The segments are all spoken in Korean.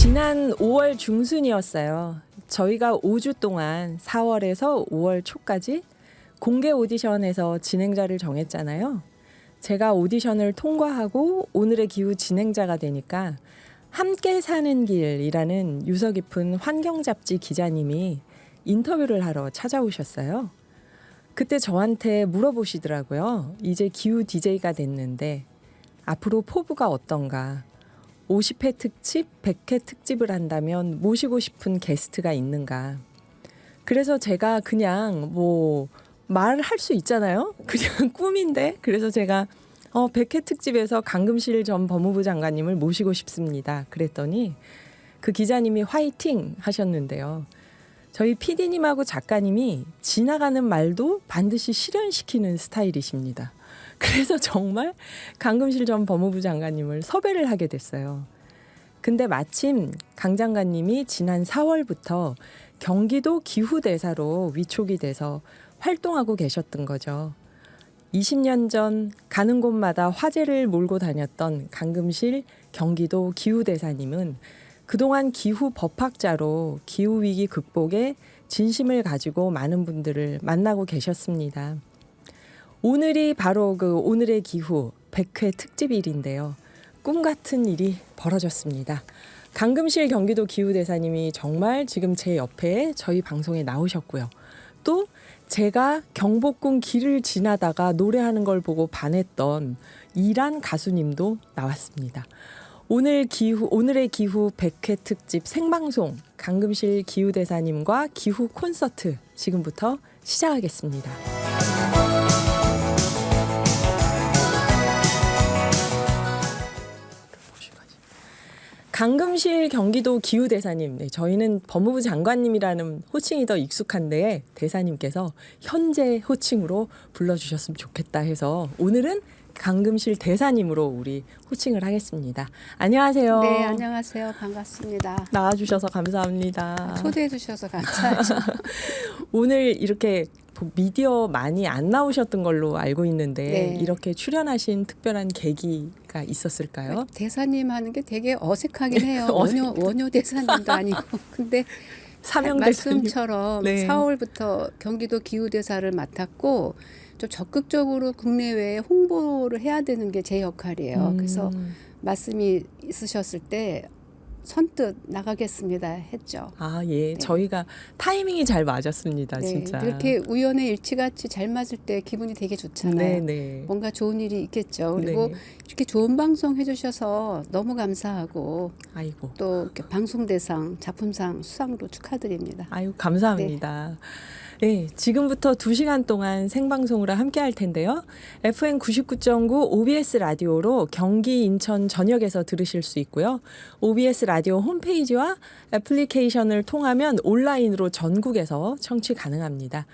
지난 5월 중순이었어요. 저희가 5주 동안 4월에서 5월 초까지 공개 오디션에서 진행자를 정했잖아요. 제가 오디션을 통과하고 오늘의 기후 진행자가 되니까 함께 사는 길이라는 유서 깊은 환경잡지 기자님이 인터뷰를 하러 찾아오셨어요. 그때 저한테 물어보시더라고요. 이제 기후 DJ가 됐는데 앞으로 포부가 어떤가? 50회 특집, 100회 특집을 한다면 모시고 싶은 게스트가 있는가? 그래서 제가 그냥 말할 수 있잖아요. 그냥 꿈인데. 그래서 제가 100회 특집에서 강금실 전 법무부 장관님을 모시고 싶습니다. 그랬더니 그 기자님이 화이팅 하셨는데요. 저희 PD님하고 작가님이 지나가는 말도 반드시 실현시키는 스타일이십니다. 그래서 정말 강금실 전 법무부 장관님을 섭외를 하게 됐어요. 근데 마침 강 장관님이 지난 4월부터 경기도 기후대사로 위촉이 돼서 활동하고 계셨던 거죠. 20년 전 가는 곳마다 화제를 몰고 다녔던 강금실 경기도 기후대사님은 그동안 기후 법학자로 기후위기 극복에 진심을 가지고 많은 분들을 만나고 계셨습니다. 오늘이 바로 그 오늘의 기후 100회 특집일인데요. 꿈 같은 일이 벌어졌습니다. 강금실 경기도 기후대사님이 정말 지금 제 옆에 저희 방송에 나오셨고요. 또 제가 경복궁 길을 지나다가 노래하는 걸 보고 반했던 이란 가수님도 나왔습니다. 오늘의 기후 100회 특집 생방송 강금실 기후대사님과 기후 콘서트 지금부터 시작하겠습니다. 강금실 경기도 기후대사님, 네, 저희는 법무부 장관님이라는 호칭이 더 익숙한데 대사님께서 현재 호칭으로 불러주셨으면 좋겠다 해서 오늘은 강금실 대사님으로 우리 호칭을 하겠습니다. 안녕하세요. 네, 안녕하세요. 반갑습니다. 나와주셔서 감사합니다. 초대해 주셔서 감사하죠. 오늘 이렇게 미디어 많이 안 나오셨던 걸로 알고 있는데 네. 이렇게 출연하신 특별한 계기가 있었을까요? 대사님 하는 게 되게 어색하긴 해요. 원효 대사님도 아니고. 근데 사명 대사님. 말씀처럼 네. 4월부터 경기도 기후대사를 맡았고 좀 적극적으로 국내외에 홍보를 해야 되는 게 제 역할이에요. 그래서 말씀이 있으셨을 때 선뜻 나가겠습니다 했죠. 아, 예. 네. 저희가 타이밍이 잘 맞았습니다. 네, 진짜. 이렇게 우연의 일치같이 잘 맞을 때 기분이 되게 좋잖아요. 네. 뭔가 좋은 일이 있겠죠. 그리고 네. 이렇게 좋은 방송 해주셔서 너무 감사하고 아이고. 또 이렇게 방송대상, 작품상 수상도 축하드립니다. 아이고, 감사합니다. 네, 지금부터 2시간 동안 생방송으로 함께 할 텐데요. FM 99.9 OBS 라디오로 경기, 인천 전역에서 들으실 수 있고요. OBS 라디오 홈페이지와 애플리케이션을 통하면 온라인으로 전국에서 청취 가능합니다.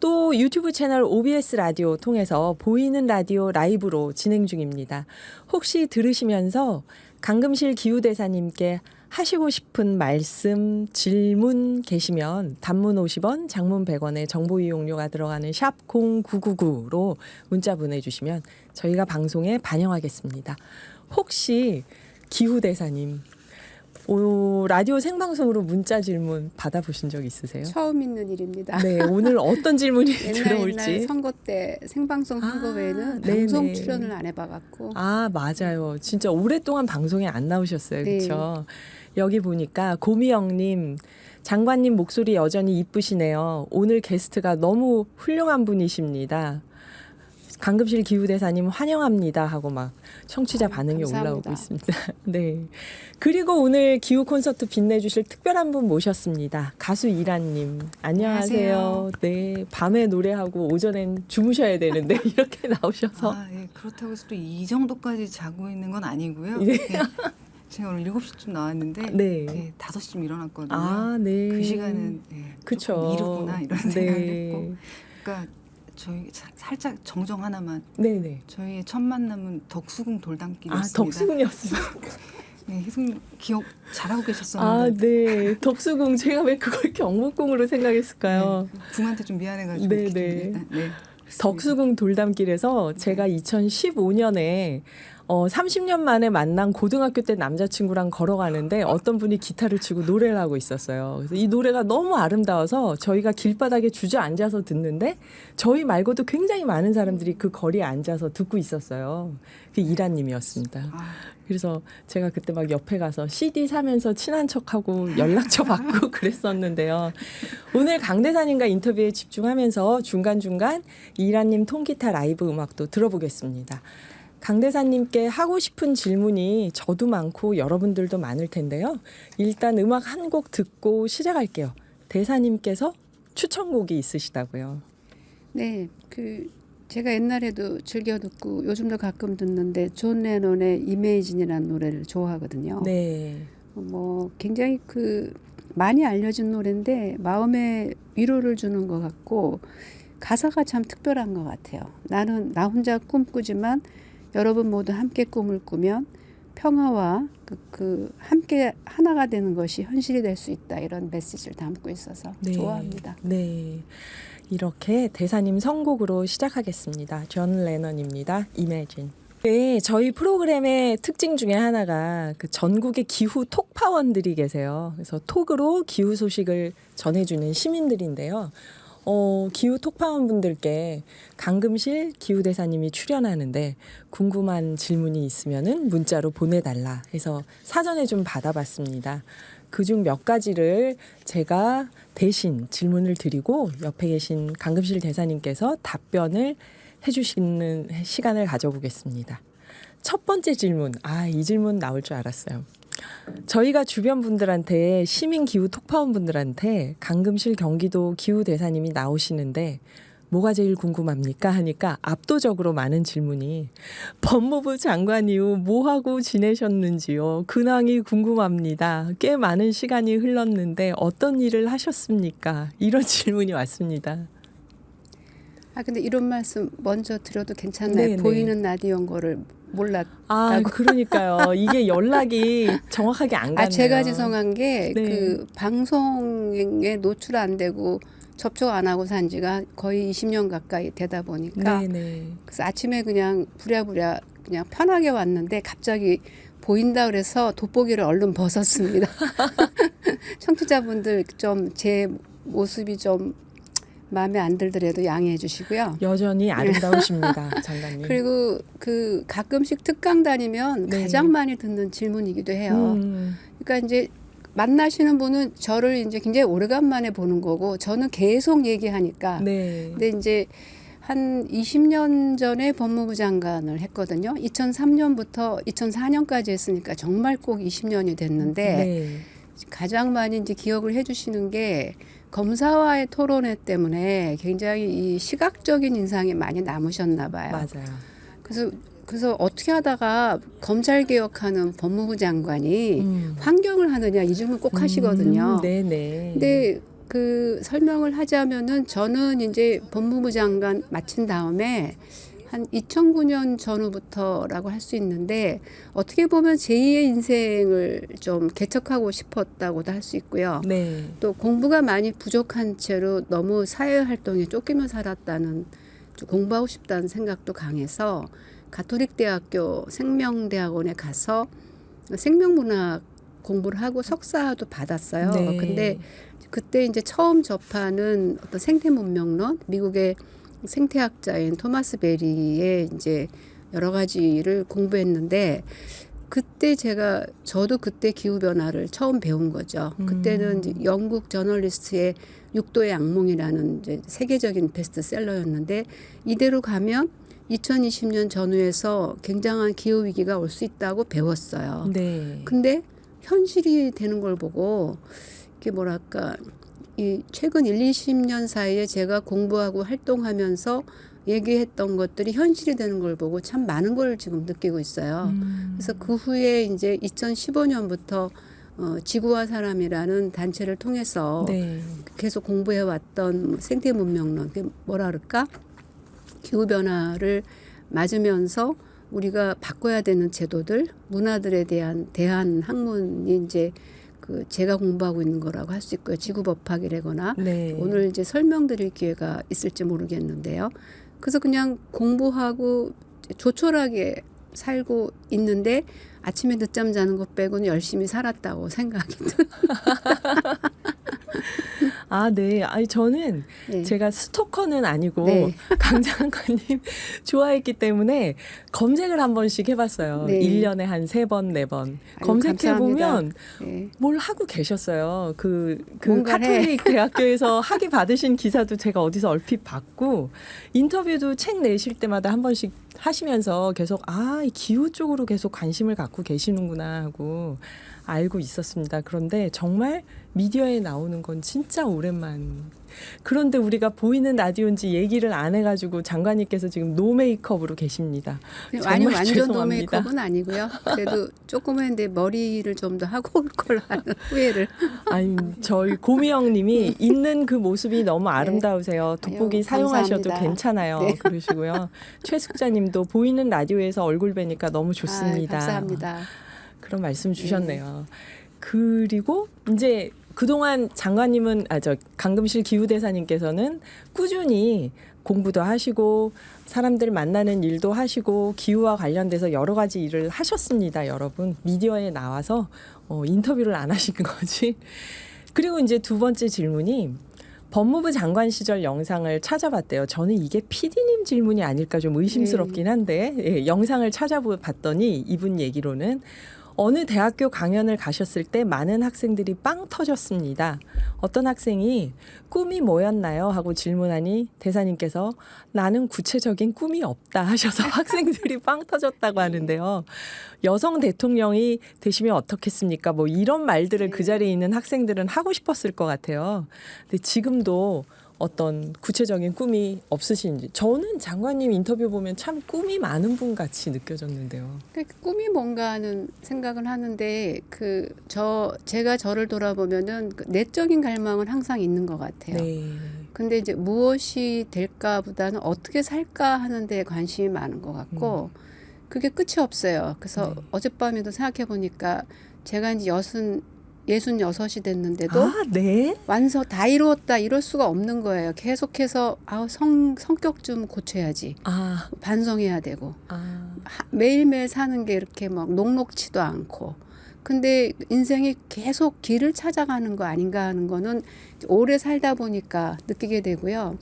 또 유튜브 채널 OBS 라디오 통해서 보이는 라디오 라이브로 진행 중입니다. 혹시 들으시면서 강금실 기후대사님께 하시고 싶은 말씀, 질문 계시면 단문 50원, 장문 100원의 정보 이용료가 들어가는 샵 0999로 문자 보내주시면 저희가 방송에 반영하겠습니다. 혹시 기후대사님, 라디오 생방송으로 문자 질문 받아보신 적 있으세요? 처음 있는 일입니다. 네, 오늘 어떤 질문이 옛날 들어올지. 선거 때 생방송 한 거 외에는 네네. 방송 출연을 안 해봐갖고. 아, 맞아요. 진짜 오랫동안 방송에 안 나오셨어요. 네. 그렇죠? 여기 보니까 고미영님, 장관님 목소리 여전히 이쁘시네요. 오늘 게스트가 너무 훌륭한 분이십니다. 강금실 기후대사님 환영합니다 하고 막 청취자 반응이 감사합니다. 올라오고 있습니다. 네. 그리고 오늘 기후 콘서트 빛내주실 특별한 분 모셨습니다. 가수 이란님. 안녕하세요. 안녕하세요. 네. 밤에 노래하고 오전엔 주무셔야 되는데 이렇게 나오셔서. 아, 예. 그렇다고 해서 또 이 정도까지 자고 있는 건 아니고요. 네. 예. 제가 오늘 7시쯤 나왔는데 네. 예, 5시쯤 일어났거든요. 아, 네. 그 시간은 예, 그쵸. 조금 이르구나 이런 네. 생각을 했고. 그러니까 저희 살짝 정정 하나만. 네네. 저희의 첫 만남은 덕수궁 아, 돌담길이었습니다. 덕수궁이었습니다. 네, 희승 기억 잘하고 아, 계셨었는데. 네. 덕수궁. 제가 왜 그걸 경복궁으로 생각했을까요? 네, 궁한테 좀 미안해가지고. 네네. 일단, 네. 덕수궁 돌담길에서 제가 2015년에 30년 만에 만난 고등학교 때 남자친구랑 걸어가는데 어떤 분이 기타를 치고 노래를 하고 있었어요. 그래서 이 노래가 너무 아름다워서 저희가 길바닥에 주저앉아서 듣는데 저희 말고도 굉장히 많은 사람들이 그 거리에 앉아서 듣고 있었어요. 그 이라님이었습니다. 그래서 제가 그때 막 옆에 가서 CD 사면서 친한 척하고 연락처 받고 그랬었는데요. 오늘 강대사님과 인터뷰에 집중하면서 중간중간 이라님 통기타 라이브 음악도 들어보겠습니다. 강대사님께 하고 싶은 질문이 저도 많고 여러분들도 많을 텐데요. 일단 음악 한 곡 듣고 시작할게요. 대사님께서 추천곡이 있으시다고요. 네, 제가 옛날에도 즐겨 듣고 요즘도 가끔 듣는데 존 레논의 이메이진이라는 노래를 좋아하거든요. 네. 뭐 굉장히 많이 알려진 노래인데 마음에 위로를 주는 것 같고 가사가 참 특별한 것 같아요. 나는 나 혼자 꿈꾸지만 여러분 모두 함께 꿈을 꾸면 평화와 함께 하나가 되는 것이 현실이 될 수 있다. 이런 메시지를 담고 있어서 네. 좋아합니다. 네. 이렇게 대사님 선곡으로 시작하겠습니다. 존 레넌입니다. Imagine. 네, 저희 프로그램의 특징 중에 하나가 전국의 기후 톡파원들이 계세요. 그래서 톡으로 기후 소식을 전해주는 시민들인데요. 기후 톡파원 분들께 강금실 기후대사님이 출연하는데 궁금한 질문이 있으면은 문자로 보내달라 해서 사전에 좀 받아봤습니다. 그중 몇 가지를 제가 대신 질문을 드리고 옆에 계신 강금실 대사님께서 답변을 해주시는 시간을 가져보겠습니다. 첫 번째 질문, 이 질문 나올 줄 알았어요. 저희가 주변 분들한테 시민 기후 톡파원 분들한테 강금실 경기도 기후 대사님이 나오시는데 뭐가 제일 궁금합니까? 하니까 압도적으로 많은 질문이 법무부 장관 이후 뭐 하고 지내셨는지요? 근황이 궁금합니다. 꽤 많은 시간이 흘렀는데 어떤 일을 하셨습니까? 이런 질문이 왔습니다. 근데 이런 말씀 먼저 드려도 괜찮나요? 네네. 보이는 라디오인 거를 몰랐다고. 그러니까요. 이게 연락이 정확하게 안 갔네요. 제가 죄송한 게 네. 방송에 노출 안 되고 접촉 안 하고 산 지가 거의 20년 가까이 되다 보니까 네네. 그래서 아침에 그냥 부랴부랴 그냥 편하게 왔는데 갑자기 보인다 그래서 돋보기를 얼른 벗었습니다. 청취자분들 좀 제 모습이 좀 마음에 안 들더라도 양해해 주시고요. 여전히 아름다우십니다, 장관님. 그리고 가끔씩 특강 다니면 네. 가장 많이 듣는 질문이기도 해요. 그러니까 이제 만나시는 분은 저를 이제 굉장히 오래간만에 보는 거고 저는 계속 얘기하니까. 네. 근데 이제 한 20년 전에 법무부 장관을 했거든요. 2003년부터 2004년까지 했으니까 정말 꼭 20년이 됐는데 네. 가장 많이 이제 기억을 해주시는 게 검사와의 토론회 때문에 굉장히 이 시각적인 인상이 많이 남으셨나 봐요. 맞아요. 그래서 어떻게 하다가 검찰 개혁하는 법무부 장관이 환경을 하느냐 이 질문 꼭 하시거든요. 네네. 근데 설명을 하자면은 저는 이제 법무부 장관 마친 다음에 한 2009년 전후부터라고 할 수 있는데 어떻게 보면 제2의 인생을 좀 개척하고 싶었다고도 할 수 있고요. 네. 또 공부가 많이 부족한 채로 너무 사회활동에 쫓기며 살았다는 좀 공부하고 싶다는 생각도 강해서 가톨릭대학교 생명대학원에 가서 생명문학 공부를 하고 석사도 받았어요. 네. 근데 그때 이제 처음 접하는 어떤 생태문명론, 미국의 생태학자인 토마스 베리의 이제 여러 가지를 공부했는데 그때 저도 그때 기후변화를 처음 배운 거죠. 그때는 이제 영국 저널리스트의 6도의 악몽이라는 이제 세계적인 베스트셀러였는데 이대로 가면 2020년 전후에서 굉장한 기후위기가 올 수 있다고 배웠어요. 네. 근데 현실이 되는 걸 보고 이게 뭐랄까 이 최근 20년 사이에 제가 공부하고 활동하면서 얘기했던 것들이 현실이 되는 걸 보고 참 많은 걸 지금 느끼고 있어요. 그래서 그 후에 이제 2015년부터 지구와 사람이라는 단체를 통해서 네. 계속 공부해왔던 생태 문명론, 뭐라 그럴까? 기후변화를 맞으면서 우리가 바꿔야 되는 제도들, 문화들에 대한 대한 학문이 이제 제가 공부하고 있는 거라고 할 수 있고요. 지구법학이라거나 네. 오늘 이제 설명드릴 기회가 있을지 모르겠는데요. 그래서 그냥 공부하고 조촐하게 살고 있는데 아침에 늦잠 자는 것 빼고는 열심히 살았다고 생각이 들어요. 아, 네. 아니 저는 네. 제가 스토커는 아니고 네. 강장관님 좋아했기 때문에 검색을 한 번씩 해봤어요. 네. 1년에 한 3번, 4번. 아유, 검색해보면 네. 뭘 하고 계셨어요. 그 뭔가를 해. 카톨릭 대학교에서 학위 받으신 기사도 제가 어디서 얼핏 봤고, 인터뷰도 책 내실 때마다 한 번씩 하시면서 계속 이 기후 쪽으로 계속 관심을 갖고 계시는구나 하고 알고 있었습니다. 그런데 정말 미디어에 나오는 건 진짜 오랜만. 그런데 우리가 보이는 라디오인지 얘기를 안 해가지고 장관님께서 지금 노 메이크업으로 계십니다. 아니 정말 완전 죄송합니다. 노메이크업은 아니고요. 그래도 조금 했는데 머리를 좀 더 하고 올 걸 하는 후회를. 아니 저희 고미영님이 있는 그 모습이 너무 아름다우세요. 돋보기 아유, 사용하셔도 감사합니다. 괜찮아요. 네. 그러시고요. 최숙자님도 보이는 라디오에서 얼굴 뵈니까 너무 좋습니다. 감사합니다. 그런 말씀 주셨네요. 그리고 이제 그동안 장관님은 강금실 기후대사님께서는 꾸준히 공부도 하시고 사람들 만나는 일도 하시고 기후와 관련돼서 여러 가지 일을 하셨습니다. 여러분 미디어에 나와서 인터뷰를 안 하신 거지. 그리고 이제 두 번째 질문이 법무부 장관 시절 영상을 찾아봤대요. 저는 이게 PD님 질문이 아닐까 좀 의심스럽긴 한데 영상을 찾아봤더니 이분 얘기로는 어느 대학교 강연을 가셨을 때 많은 학생들이 빵 터졌습니다. 어떤 학생이 꿈이 뭐였나요? 하고 질문하니 대사님께서 나는 구체적인 꿈이 없다 하셔서 학생들이 빵 터졌다고 하는데요. 여성 대통령이 되시면 어떻겠습니까? 뭐 이런 말들을 그 자리에 있는 학생들은 하고 싶었을 것 같아요. 근데 지금도 어떤 구체적인 꿈이 없으신지. 저는 장관님 인터뷰 보면 참 꿈이 많은 분 같이 느껴졌는데요. 그러니까 꿈이 뭔가 하는 생각을 하는데 제가 저를 돌아보면은 그 내적인 갈망은 항상 있는 것 같아요. 네. 근데 이제 무엇이 될까보다는 어떻게 살까 하는 데에 관심이 많은 것 같고 그게 끝이 없어요. 그래서 네. 어젯밤에도 생각해 보니까 제가 이제 66이 됐는데도 네. 완성 다 이루었다 이럴 수가 없는 거예요. 계속해서 성격 좀 고쳐야지. 반성해야 되고 매일매일 사는 게 이렇게 막 녹록치도 않고 근데 인생이 계속 길을 찾아가는 거 아닌가 하는 거는 오래 살다 보니까 느끼게 되고요.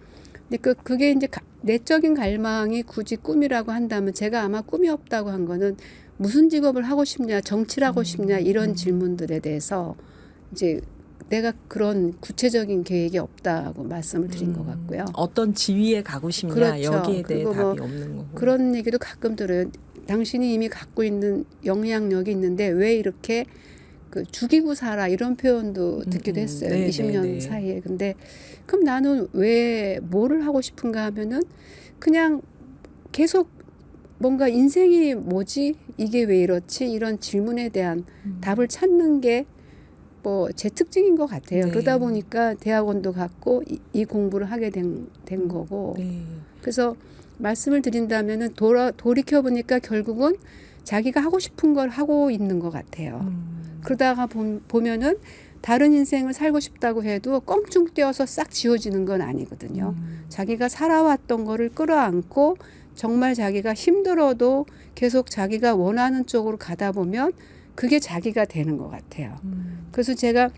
근데 그게 이제 내적인 갈망이 굳이 꿈이라고 한다면 제가 아마 꿈이 없다고 한 거는 무슨 직업을 하고 싶냐, 정치를 하고 싶냐 이런 질문들에 대해서 이제 내가 그런 구체적인 계획이 없다고 말씀을 드린 것 같고요. 어떤 지위에 가고 싶냐 그렇죠. 여기에 대해 그리고 답이 없는 거고. 그런 얘기도 가끔 들어요. 당신이 이미 갖고 있는 영향력이 있는데 왜 이렇게 죽이고 살아 이런 표현도 듣기도 했어요. 네, 20년 네, 네. 사이에. 근데 그럼 나는 왜 뭐를 하고 싶은가 하면은 그냥 계속 뭔가 인생이 뭐지? 이게 왜 이렇지? 이런 질문에 대한 답을 찾는 게 뭐 제 특징인 것 같아요. 네. 그러다 보니까 대학원도 갔고 이 공부를 하게 된 거고. 네. 그래서 말씀을 드린다면은 돌이켜 보니까 결국은 자기가 하고 싶은 걸 하고 있는 것 같아요. 그러다가 보면은 다른 인생을 살고 싶다고 해도 껑충 떼어서 싹 지워지는 건 아니거든요. 자기가 살아왔던 거를 끌어안고 정말 자기가 힘들어도 계속 자기가 원하는 쪽으로 가다 보면 그게 자기가 되는 것 같아요. 그래서 제가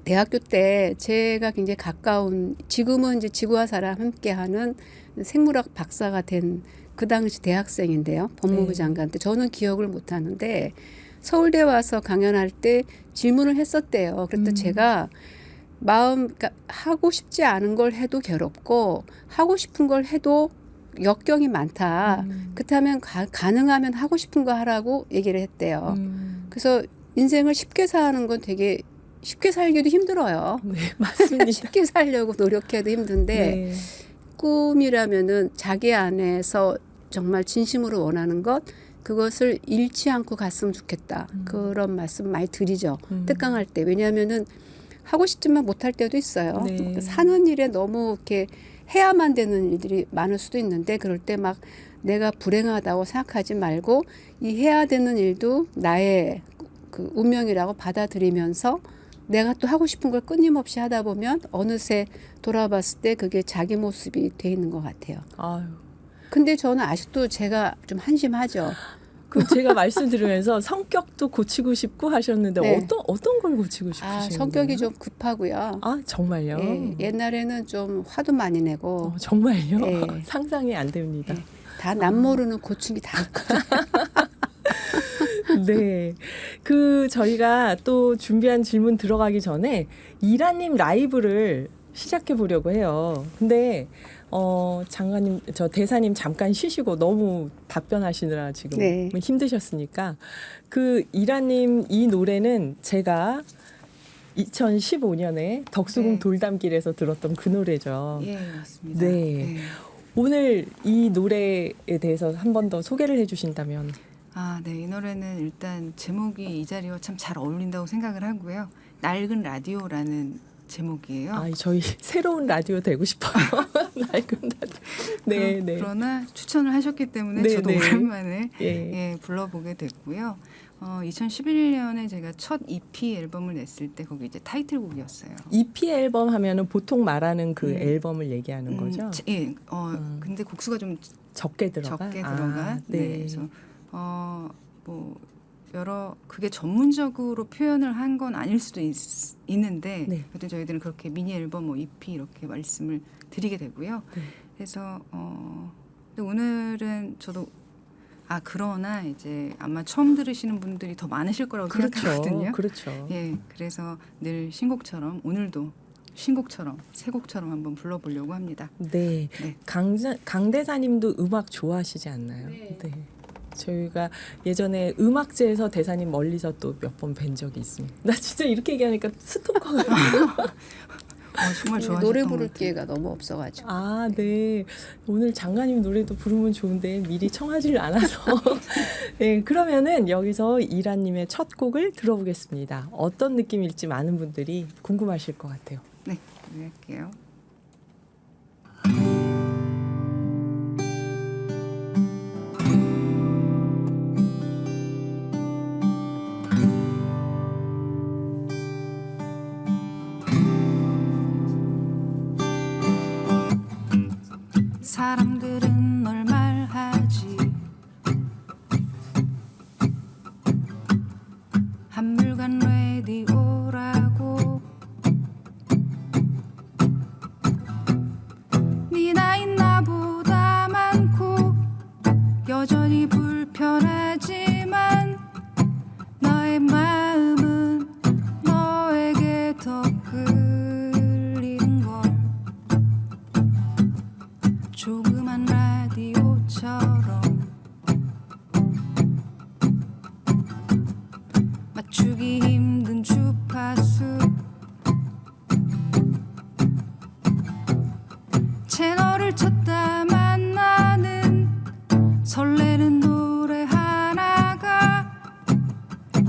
대학교 때 제가 굉장히 가까운 지금은 이제 지구와 사람 함께하는 생물학 박사가 된 그 당시 대학생인데요. 법무부 네. 장관 때 저는 기억을 못 하는데 서울대 와서 강연할 때 질문을 했었대요. 그랬더니 제가 그러니까 하고 싶지 않은 걸 해도 괴롭고 하고 싶은 걸 해도 역경이 많다. 그렇다면 가능하면 하고 싶은 거 하라고 얘기를 했대요. 그래서 인생을 쉽게 사는 건 되게 쉽게 살기도 힘들어요. 네, 맞습니다. 쉽게 살려고 노력해도 힘든데 네. 꿈이라면은 자기 안에서 정말 진심으로 원하는 것 그것을 잃지 않고 갔으면 좋겠다. 그런 말씀 많이 드리죠. 특강할 때. 왜냐하면은 하고 싶지만 못할 때도 있어요. 네. 사는 일에 너무 이렇게 해야만 되는 일들이 많을 수도 있는데 그럴 때 막 내가 불행하다고 생각하지 말고 이 해야 되는 일도 나의 그 운명이라고 받아들이면서 내가 또 하고 싶은 걸 끊임없이 하다 보면 어느새 돌아봤을 때 그게 자기 모습이 돼 있는 것 같아요. 아유. 근데 저는 아직도 제가 좀 한심하죠. 그 제가 말씀 들으면서 성격도 고치고 싶고 하셨는데 네. 어떤 걸 고치고 싶으신 거예요? 성격이 좀 급하고요. 아 정말요? 예, 옛날에는 좀 화도 많이 내고 정말요? 예. 상상이 안 됩니다. 다 남 모르는 고충이 다 있거든요. 네. 그 저희가 또 준비한 질문 들어가기 전에 이라님 라이브를 시작해 보려고 해요. 근데 장관님, 저 대사님 잠깐 쉬시고 너무 답변하시느라 지금 네. 힘드셨으니까 그 이라님 이 노래는 제가 2015년에 덕수궁 네. 돌담길에서 들었던 그 노래죠. 예, 맞습니다. 네. 오늘 이 노래에 대해서 한 번 더 소개를 해주신다면. 아, 네. 이 노래는 일단 제목이 이 자리와 참 잘 어울린다고 생각을 하고요. 낡은 라디오라는 제목이에요. 아, 저희 새로운 라디오 되고 싶어요. 낡은 라디오. 네, 네. 그러나 추천을 하셨기 때문에 네, 저도 네. 오랜만에 예. 불러보게 됐고요. 2011년에 제가 첫 EP 앨범을 냈을 때 거기 이제 타이틀곡이었어요. EP 앨범 하면은 보통 말하는 그 음. 앨범을 얘기하는 거죠. 예. 근데 곡수가 좀 적게 들어가. 적게 들어가. 네. 네. 그래서 뭐 여러 그게 전문적으로 표현을 한 건 아닐 수도 있는데 네. 그래도 저희들은 그렇게 미니 앨범 뭐 EP 이렇게 말씀을 드리게 되고요. 네. 그래서 근데 오늘은 저도 그러나 이제 아마 처음 들으시는 분들이 더 많으실 거라고 생각하거든요. 그렇죠. 예. 그래서 늘 신곡처럼 오늘도 신곡처럼 새 곡처럼 한번 불러보려고 합니다. 네. 네. 강대사님도 음악 좋아하시지 않나요? 네. 저희가 예전에 음악제에서 대사님 멀리서 또 몇 번 뵌 적이 있습니다. 나 진짜 이렇게 얘기하니까 스토커 같아요. 정말 좋아하셨던 노래 것 부를 같아요. 기회가 너무 없어가지고. 아, 네. 오늘 장관님 노래도 부르면 좋은데 미리 청하질 않아서. 네, 그러면은 여기서 이라님의 첫 곡을 들어보겠습니다. 어떤 느낌일지 많은 분들이 궁금하실 것 같아요. 네, 할게요. 사람들은 널 말하지 한물간 라디오라고 네 나이 나보다 많고 여전히 불편하지만 너의 마음은 너에게 더 끌리는 걸 조그만 라디오처럼 맞추기 힘든 주파수 채널을 찾다만 나는 설레는 노래 하나가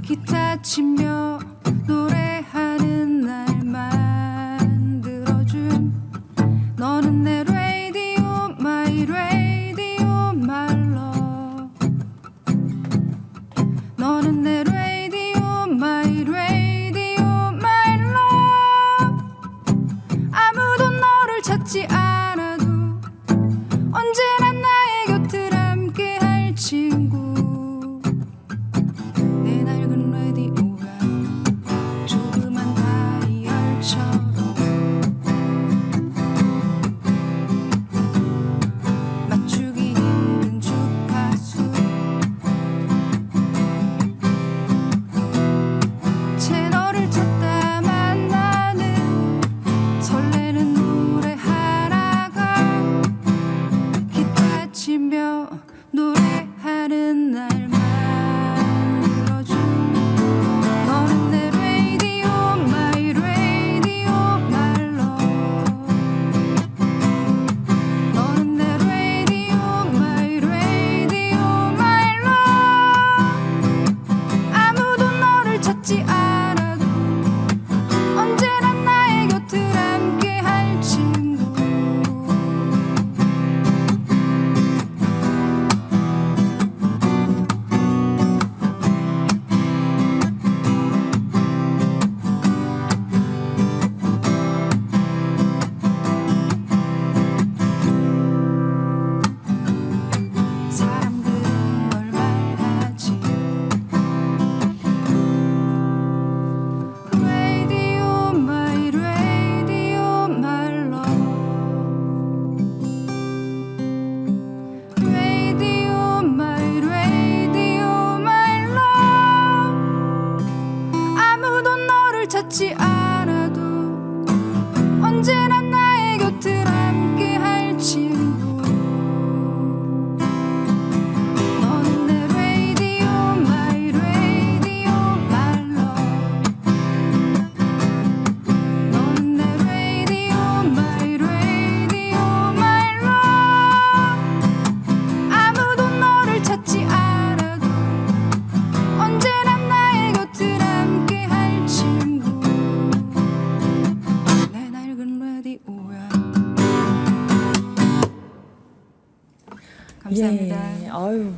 기타 치며 노래하는 날 만들어준 너는 내 radio, my radio, my love 너는 내 radio, my radio, my love 아무도 너를 찾지 않아도 언제나 나의 곁을 함께 할 친구 내 낡은 라디오가 조그만 다이얼처럼 맞추기 힘든 주파수 채널을 찾다만 나는 설레는 노래 하나가 기타 치며 노래하는 날 만들어준 너는 내 radio, my radio, my love 너는 내 radio, my radio, my love 아무도 너를 찾지 않아도 언제나 나의 곁을 함께 할 친구 감사합니다. 아유,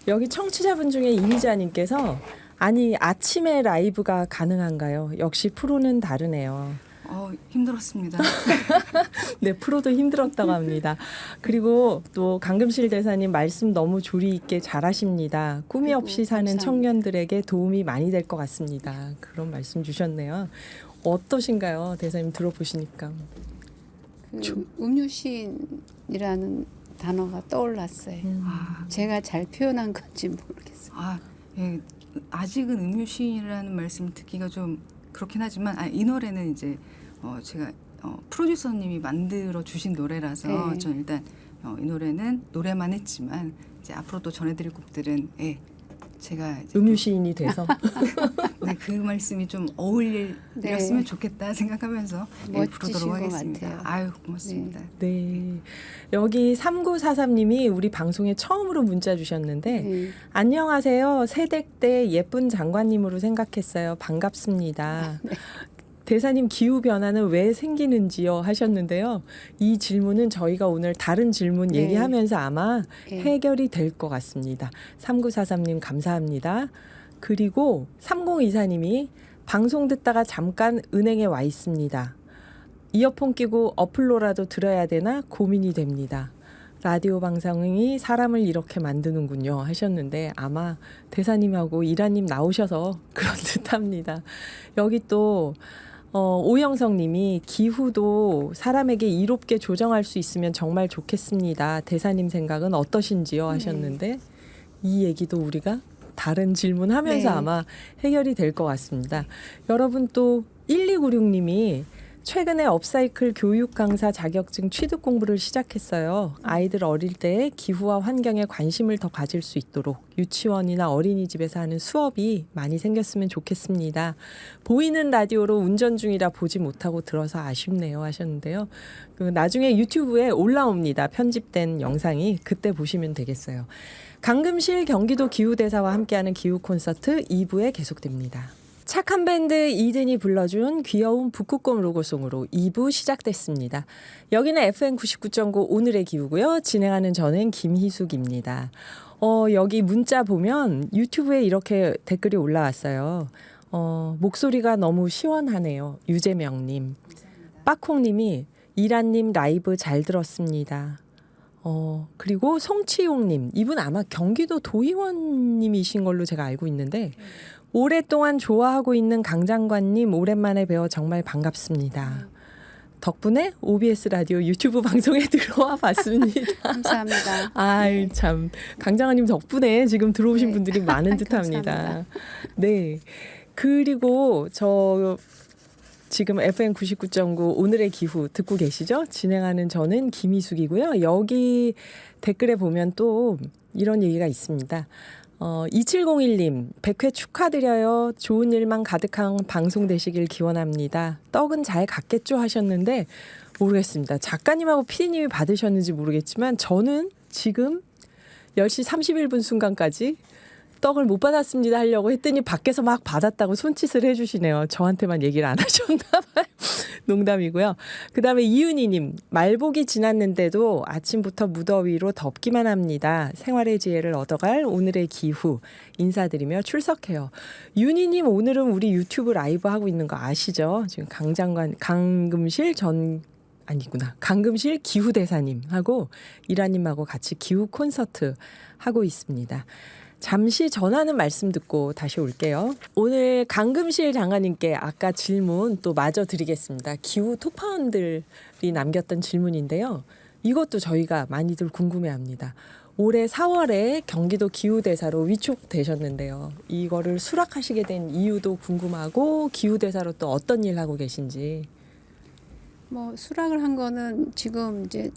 여기 청취자분 중에 이미자님께서 아니 아침에 라이브가 가능한가요? 역시 프로는 다르네요. 힘들었습니다. 네, 프로도 힘들었다고 합니다. 그리고 또 강금실 대사님 말씀 너무 조리 있게 잘하십니다. 꿈이 아이고, 없이 사는 감사합니다. 청년들에게 도움이 많이 될 것 같습니다. 그런 말씀 주셨네요. 어떠신가요, 대사님 들어보시니까? 그 음유시인이라는 단어가 떠올랐어요. 아, 제가 잘 표현한 건지 모르겠어요. 예, 아직은 음유시인이라는 말씀을 듣기가 좀 그렇긴 하지만 이 노래는 이제 제가 프로듀서님이 만들어 주신 노래라서 네. 저는 일단 이 노래는 노래만 했지만 이제 앞으로 또 전해드릴 곡들은 제가 이제 음유시인이 돼서 네, 그 말씀이 좀 어울렸으면 네. 좋겠다 생각하면서 멋지신 부르도록 것 하겠습니다. 같아요. 아유 고맙습니다. 네. 여기 3943님이 우리 방송에 처음으로 문자 주셨는데 네. 안녕하세요. 새댁 때 예쁜 장관님으로 생각했어요. 반갑습니다. 대사님 기후변화는 왜 생기는지요 하셨는데요. 이 질문은 저희가 오늘 다른 질문 네. 얘기하면서 아마 네. 해결이 될 것 같습니다. 3943님 감사합니다. 그리고 3024님이 방송 듣다가 잠깐 은행에 와 있습니다. 이어폰 끼고 어플로라도 들어야 되나 고민이 됩니다. 라디오 방송이 사람을 이렇게 만드는군요 하셨는데 아마 대사님하고 이라님 나오셔서 그런 듯합니다. 여기 또 오영성 님이 기후도 사람에게 이롭게 조정할 수 있으면 정말 좋겠습니다. 대사님 생각은 어떠신지요 하셨는데 이 얘기도 우리가 다른 질문하면서 네. 아마 해결이 될 것 같습니다. 여러분 또 1296님이 최근에 업사이클 교육 강사 자격증 취득 공부를 시작했어요. 아이들 어릴 때 기후와 환경에 관심을 더 가질 수 있도록 유치원이나 어린이집에서 하는 수업이 많이 생겼으면 좋겠습니다. 보이는 라디오로 운전 중이라 보지 못하고 들어서 아쉽네요 하셨는데요. 그 나중에 유튜브에 올라옵니다. 편집된 영상이 그때 보시면 되겠어요. 강금실 경기도 기후대사와 함께하는 기후 콘서트 2부에 계속됩니다. 착한 밴드 이든이 불러준 귀여운 북극곰 로고송으로 2부 시작됐습니다. 여기는 FM 99.9 오늘의 기후고요. 진행하는 저는 김희숙입니다. 여기 문자 보면 유튜브에 이렇게 댓글이 올라왔어요. 목소리가 너무 시원하네요. 유재명님. 빠콩님이 이란님 라이브 잘 들었습니다. 그리고 송치용님. 이분 아마 경기도 도의원님이신 걸로 제가 알고 있는데 오랫동안 좋아하고 있는 강 장관님 오랜만에 뵈어 정말 반갑습니다. 덕분에 OBS 라디오 유튜브 방송에 들어와 봤습니다. 감사합니다. 아이 참 강 장관님 덕분에 지금 들어오신 네. 분들이 많은 듯합니다. 감사합니다. 네. 그리고 저 지금 FM 99.9 오늘의 기후 듣고 계시죠? 진행하는 저는 김희숙이고요. 여기 댓글에 보면 또 이런 얘기가 있습니다. 2701님 100회 축하드려요. 좋은 일만 가득한 방송 되시길 기원합니다. 떡은 잘 갔겠죠 하셨는데 모르겠습니다. 작가님하고 PD님이 받으셨는지 모르겠지만 저는 지금 10시 31분 순간까지 떡을 못 받았습니다 하려고 했더니 밖에서 막 받았다고 손짓을 해주시네요. 저한테만 얘기를 안 하셨나 봐요. 농담이고요. 그다음에 이윤희님 말복이 지났는데도 아침부터 무더위로 덥기만 합니다. 생활의 지혜를 얻어갈 오늘의 기후 인사드리며 출석해요. 윤희님 오늘은 우리 유튜브 라이브 하고 있는 거 아시죠? 지금 강금실 기후대사님하고 이라님하고 같이 기후 콘서트 하고 있습니다. 잠시 전하는 말씀 듣고 다시 올게요. 오늘 강금실 장관님께 아까 질문 또 마저 드리겠습니다. 기후 톡파원들이 남겼던 질문인데요. 이것도 저희가 많이들 궁금해합니다. 올해 4월에 경기도 기후대사로 위촉되셨는데요. 이거를 수락하시게 된 이유도 궁금하고 기후대사로 또 어떤 일 하고 계신지. 뭐 수락을 한 거는 지금 이제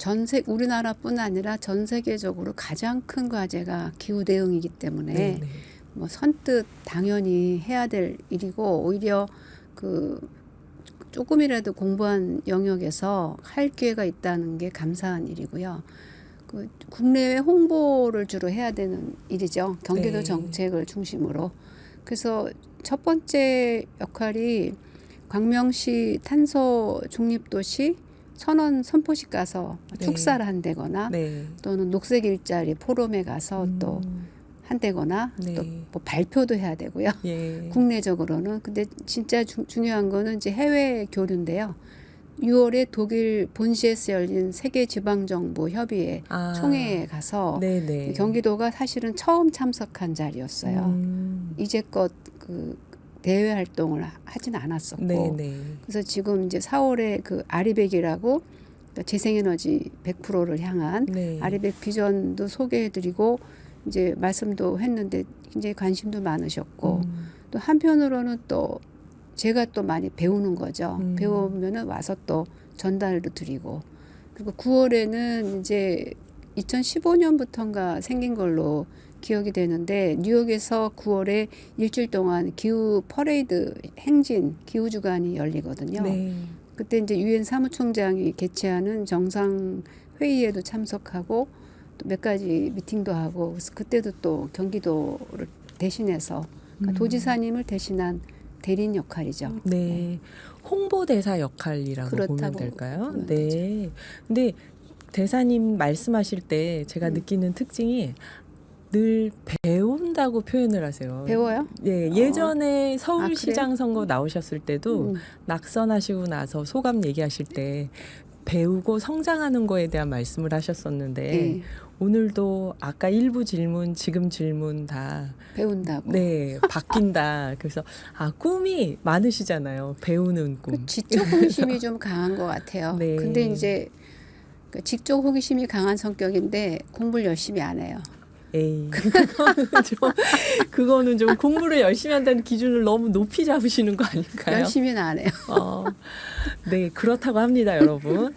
우리나라뿐 아니라 전 세계적으로 가장 큰 과제가 기후 대응이기 때문에 네네. 뭐 선뜻 당연히 해야 될 일이고 오히려 그 조금이라도 공부한 영역에서 할 기회가 있다는 게 감사한 일이고요. 그 국내외 홍보를 주로 해야 되는 일이죠. 경기도 네. 정책을 중심으로. 그래서 첫 번째 역할이 광명시 탄소 중립도시 천원 선포식 가서 네. 축사를 한다거나 네. 또는 녹색 일자리 포럼에 가서 또 한다거나 네. 또 뭐 발표도 해야 되고요. 예. 국내적으로는. 근데 진짜 중요한 거는 이제 해외 교류인데요. 6월에 독일 본시에서 열린 세계지방정부협의회 아. 총회에 가서 네네. 경기도가 사실은 처음 참석한 자리였어요. 이제껏 그 대외 활동을 하진 않았었고, 네네. 그래서 지금 이제 4월에 그 아리백이라고 그러니까 재생에너지 100%를 향한 네. 아리백 비전도 소개해드리고 이제 말씀도 했는데 굉장히 관심도 많으셨고 또 한편으로는 또 제가 또 많이 배우는 거죠. 배우면은 와서 또 전달도 드리고 그리고 9월에는 이제 2015년부터인가 생긴 걸로 기억이 되는데 뉴욕에서 9월에 일주일 동안 기후 퍼레이드 행진 기후 주간이 열리거든요. 네. 그때 이제 유엔 사무총장이 개최하는 정상 회의에도 참석하고 또 몇 가지 미팅도 하고 그래서 그때도 또 경기도를 대신해서 그러니까 도지사님을 대신한 대리인 역할이죠. 네. 홍보대사 역할이라고 보면 그렇다고 될까요? 보면 네. 근데 대사님 말씀하실 때 제가 느끼는 특징이 늘 배운다고 표현을 하세요. 배워요? 예, 예전에 서울시장 그래요? 선거 나오셨을 때도 낙선하시고 나서 소감 얘기하실 때 배우고 성장하는 거에 대한 말씀을 하셨었는데 네. 오늘도 아까 일부 질문, 지금 질문 다 배운다고. 네, 바뀐다. 그래서 꿈이 많으시잖아요. 배우는 꿈. 그 지적 호기심이 좀 강한 것 같아요. 네. 근데 이제 그 지적 호기심이 강한 성격인데 공부를 열심히 안 해요. 에이, 그거는 좀 공부를 열심히 한다는 기준을 너무 높이 잡으시는 거 아닐까요? 열심히는 안 해요. 네, 그렇다고 합니다, 여러분.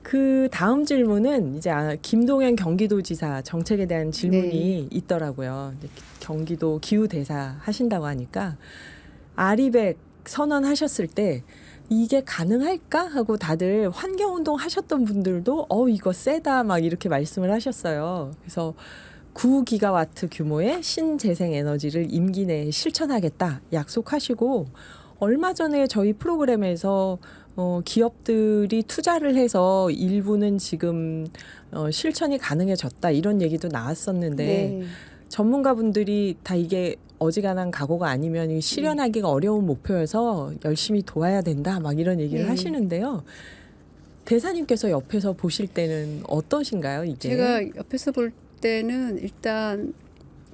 그 다음 질문은 이제 김동연 경기도지사 정책에 대한 질문이 있더라고요. 이제 경기도 기후대사 하신다고 하니까 아리백 선언하셨을 때 이게 가능할까 하고 다들 환경운동 하셨던 분들도 이거 세다 막 이렇게 말씀을 하셨어요. 그래서 9기가와트 규모의 신재생 에너지를 임기 내에 실천하겠다 약속하시고 얼마 전에 저희 프로그램에서 기업들이 투자를 해서 일부는 지금 실천이 가능해졌다 이런 얘기도 나왔었는데 네. 전문가분들이 다 이게 어지간한 각오가 아니면 실현하기가 어려운 목표여서 열심히 도와야 된다 막 이런 얘기를 네. 하시는데요. 대사님께서 옆에서 보실 때는 어떠신가요, 이게? 제가 옆에서 볼 때는 일단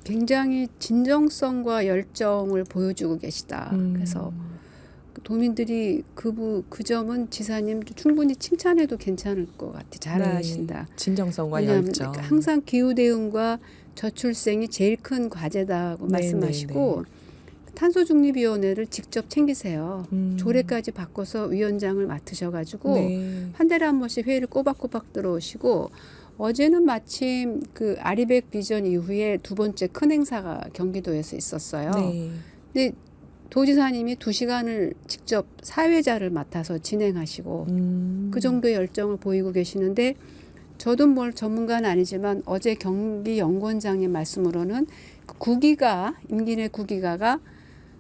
굉장히 진정성과 열정을 보여주고 계시다. 그래서 도민들이 그 점은 지사님 충분히 칭찬해도 괜찮을 것 같아. 잘하신다. 네, 진정성과 왜냐하면 열정. 항상 기후 대응과 저출생이 제일 큰 과제다고 말씀하시고 탄소중립위원회를 직접 챙기세요. 조례까지 바꿔서 위원장을 맡으셔가지고 네. 한 달에 한 번씩 회의를 꼬박꼬박 들어오시고 어제는 마침 그 아리백 비전 이후에 두 번째 큰 행사가 경기도에서 있었어요. 네. 근데 도지사님이 2시간을 직접 사회자를 맡아서 진행하시고 그 정도의 열정을 보이고 계시는데 저도 뭘 전문가는 아니지만 어제 경기연구원장님 말씀으로는 9기가 임기 내 9기가가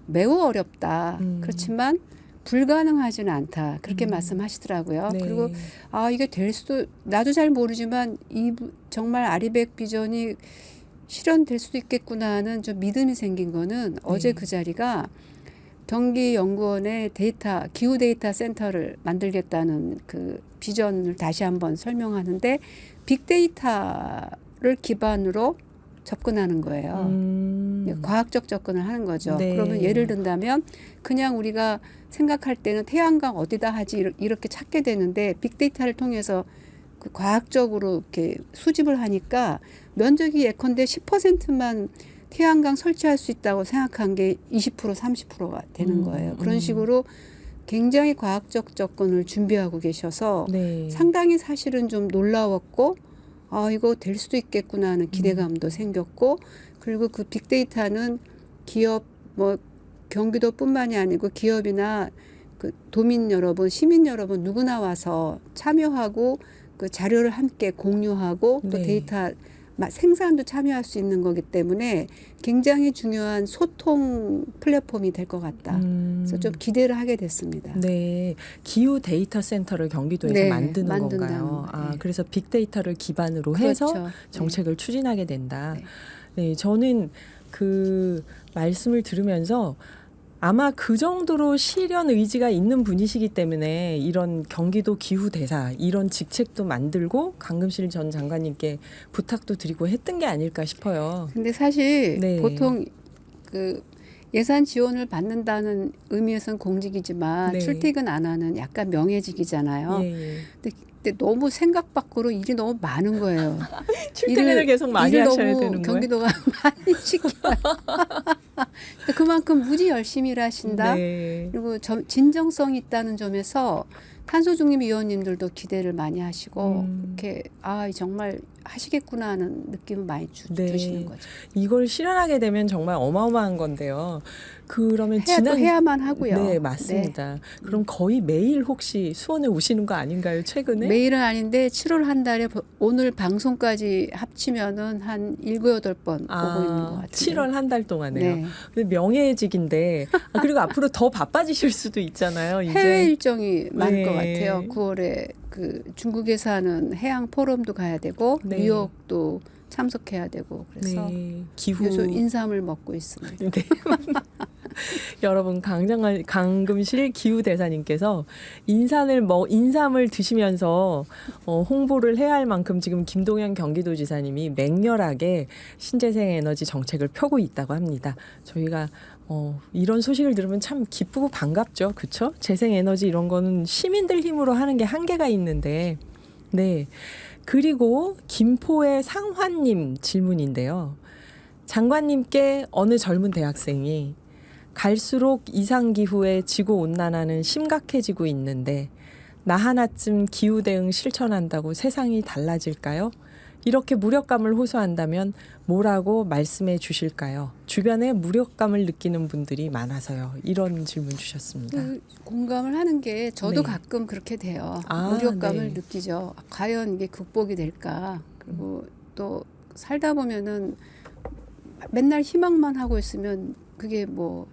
매우 어렵다. 그렇지만 불가능하지는 않다. 그렇게 말씀하시더라고요. 네. 그리고 이게 될 수도 나도 잘 모르지만 정말 아리백 비전이 실현될 수도 있겠구나 하는 좀 믿음이 생긴 거는 어제 그 자리가 경기연구원의 기후 데이터 센터를 만들겠다는 그 비전을 다시 한번 설명하는데 빅데이터를 기반으로 접근하는 거예요. 과학적 접근을 하는 거죠. 네. 그러면 예를 든다면 그냥 우리가 생각할 때는 태양광 어디다 하지 이렇게 찾게 되는데 빅데이터를 통해서 그 과학적으로 이렇게 수집을 하니까 면적이 예컨대 10%만 태양광 설치할 수 있다고 생각한 게 20% 30%가 되는 거예요. 그런 식으로 굉장히 과학적 접근을 준비하고 계셔서 네. 상당히 사실은 좀 놀라웠고 이거 될 수도 있겠구나 하는 기대감도 생겼고 그리고 그 빅데이터는 기업 경기도뿐만이 아니고 기업이나 그 도민 여러분, 시민 여러분 누구나 와서 참여하고 그 자료를 함께 공유하고 또 네. 데이터 생산도 참여할 수 있는 거기 때문에 굉장히 중요한 소통 플랫폼이 될 것 같다. 그래서 좀 기대를 하게 됐습니다. 네, 기후 데이터 센터를 경기도에서 네, 만드는 만든다는 건가요? 거예요. 네. 그래서 빅데이터를 기반으로 그렇죠. 해서 정책을 추진하게 된다. 네. 네, 저는 그 말씀을 들으면서 아마 그 정도로 실현 의지가 있는 분이시기 때문에 이런 경기도 기후 대사 이런 직책도 만들고 강금실 전 장관님께 부탁도 드리고 했던 게 아닐까 싶어요. 근데 사실 네. 보통 그 예산 지원을 받는다는 의미에서는 공직이지만 네. 출퇴근 안 하는 약간 명예직이잖아요. 예, 예. 근데 너무 생각 밖으로 일이 너무 많은 거예요. 출퇴근을 계속 많이 일을 하셔야 너무 되는 거예요. 경기도가 많이 시켜요. 그만큼 무지 열심히 일하신다. 네. 그리고 진정성이 있다는 점에서 탄소중립위원님들도 기대를 많이 하시고 이렇게 정말 하시겠구나 하는 느낌을 많이 네. 주시는 거죠. 이걸 실현하게 되면 정말 어마어마한 건데요. 그러면 해야만 하고요. 네, 맞습니다. 그럼 거의 매일 혹시 수원에 오시는 거 아닌가요? 최근에? 매일은 아닌데 7월 한 달에 오늘 방송까지 합치면은 한 7, 8번 오고 있는 것 같아요. 7월 한 달 동안에요. 네. 근데 명예직인데 그리고 앞으로 더 바빠지실 수도 있잖아요. 이제. 해외 일정이 많을 네. 것 같아요. 9월에 그 중국에서 하는 해양 포럼도 가야 되고 네. 뉴욕도 참석해야 되고 그래서 네, 기후 요즘 인삼을 먹고 있습니다. 네. 여러분 강금실 기후대사님께서 인삼을 드시면서 홍보를 해야 할 만큼 지금 김동연 경기도지사님이 맹렬하게 신재생 에너지 정책을 펴고 있다고 합니다. 저희가 이런 소식을 들으면 참 기쁘고 반갑죠, 그렇죠? 재생 에너지 이런 거는 시민들 힘으로 하는 게 한계가 있는데, 네. 그리고 김포의 상환님 질문인데요. 장관님께 어느 젊은 대학생이 갈수록 이상기후의 지구온난화는 심각해지고 있는데 나 하나쯤 기후대응 실천한다고 세상이 달라질까요? 이렇게 무력감을 호소한다면 뭐라고 말씀해 주실까요? 주변에 무력감을 느끼는 분들이 많아서요. 이런 질문 주셨습니다. 공감을 하는 게 저도 네. 가끔 그렇게 돼요. 아, 무력감을 네. 느끼죠. 과연 이게 극복이 될까? 그리고 또 살다 보면은 맨날 희망만 하고 있으면 그게 뭐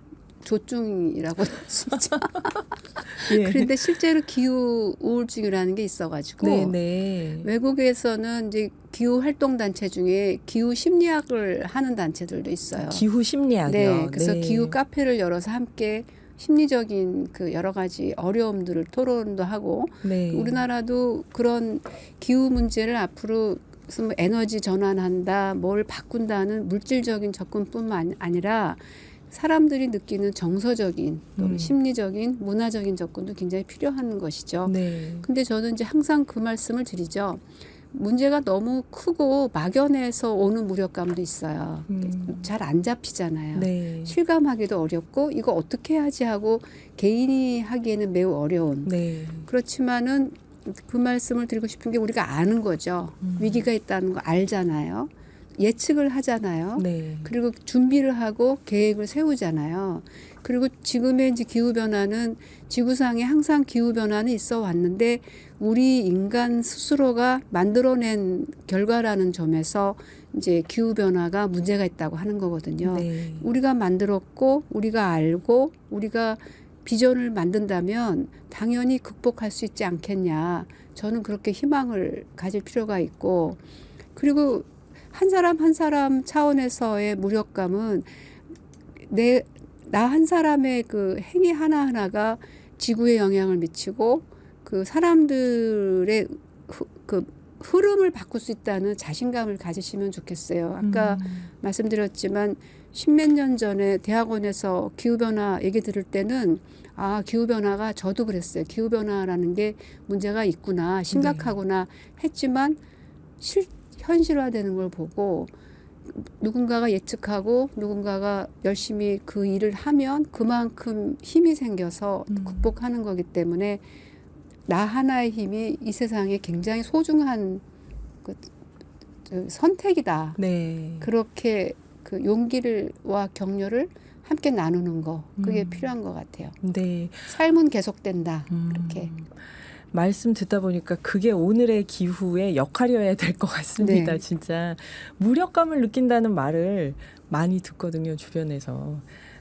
조증이라고 할 수 있죠. 예. 그런데 실제로 기후 우울증이라는 게 있어가지고 네네. 외국에서는 이제 기후 활동 단체 중에 기후 심리학을 하는 단체들도 있어요. 기후 심리학이요. 네, 그래서 네. 기후 카페를 열어서 함께 심리적인 그 여러 가지 어려움들을 토론도 하고 네. 우리나라도 그런 기후 문제를 앞으로 무슨 뭐 에너지 전환한다, 뭘 바꾼다는 물질적인 접근뿐만 아니라 사람들이 느끼는 정서적인 또 심리적인 문화적인 접근도 굉장히 필요한 것이죠. 네. 근데 저는 이제 항상 그 말씀을 드리죠. 문제가 너무 크고 막연해서 오는 무력감도 있어요. 잘 안 잡히잖아요. 네. 실감하기도 어렵고 이거 어떻게 하지 하고 개인이 하기에는 매우 어려운. 네. 그렇지만은 그 말씀을 드리고 싶은 게 우리가 아는 거죠. 위기가 있다는 거 알잖아요. 예측을 하잖아요. 네. 그리고 준비를 하고 계획을 세우잖아요. 그리고 지금의 이제 기후 변화는 지구상에 항상 기후 변화는 있어 왔는데 우리 인간 스스로가 만들어낸 결과라는 점에서 이제 기후 변화가 문제가 있다고 하는 거거든요. 네. 우리가 만들었고 우리가 알고 우리가 비전을 만든다면 당연히 극복할 수 있지 않겠냐. 저는 그렇게 희망을 가질 필요가 있고 그리고 한 사람 한 사람 차원에서의 무력감은 나 한 사람의 그 행위 하나하나가 지구에 영향을 미치고 그 사람들의 그 흐름을 바꿀 수 있다는 자신감을 가지시면 좋겠어요. 아까 말씀드렸지만 십몇 년 전에 대학원에서 기후변화 얘기 들을 때는 기후변화가 저도 그랬어요. 기후변화라는 게 문제가 있구나, 심각하구나 했지만 현실화되는 걸 보고 누군가가 예측하고 누군가가 열심히 그 일을 하면 그만큼 힘이 생겨서 극복하는 거기 때문에 나 하나의 힘이 이 세상에 굉장히 소중한 선택이다. 네. 그렇게 그 용기와 격려를 함께 나누는 거 그게 필요한 것 같아요. 네. 삶은 계속된다. 그렇게. 말씀 듣다 보니까 그게 오늘의 기후의 역할이어야 될 것 같습니다. 네. 진짜 무력감을 느낀다는 말을 많이 듣거든요, 주변에서.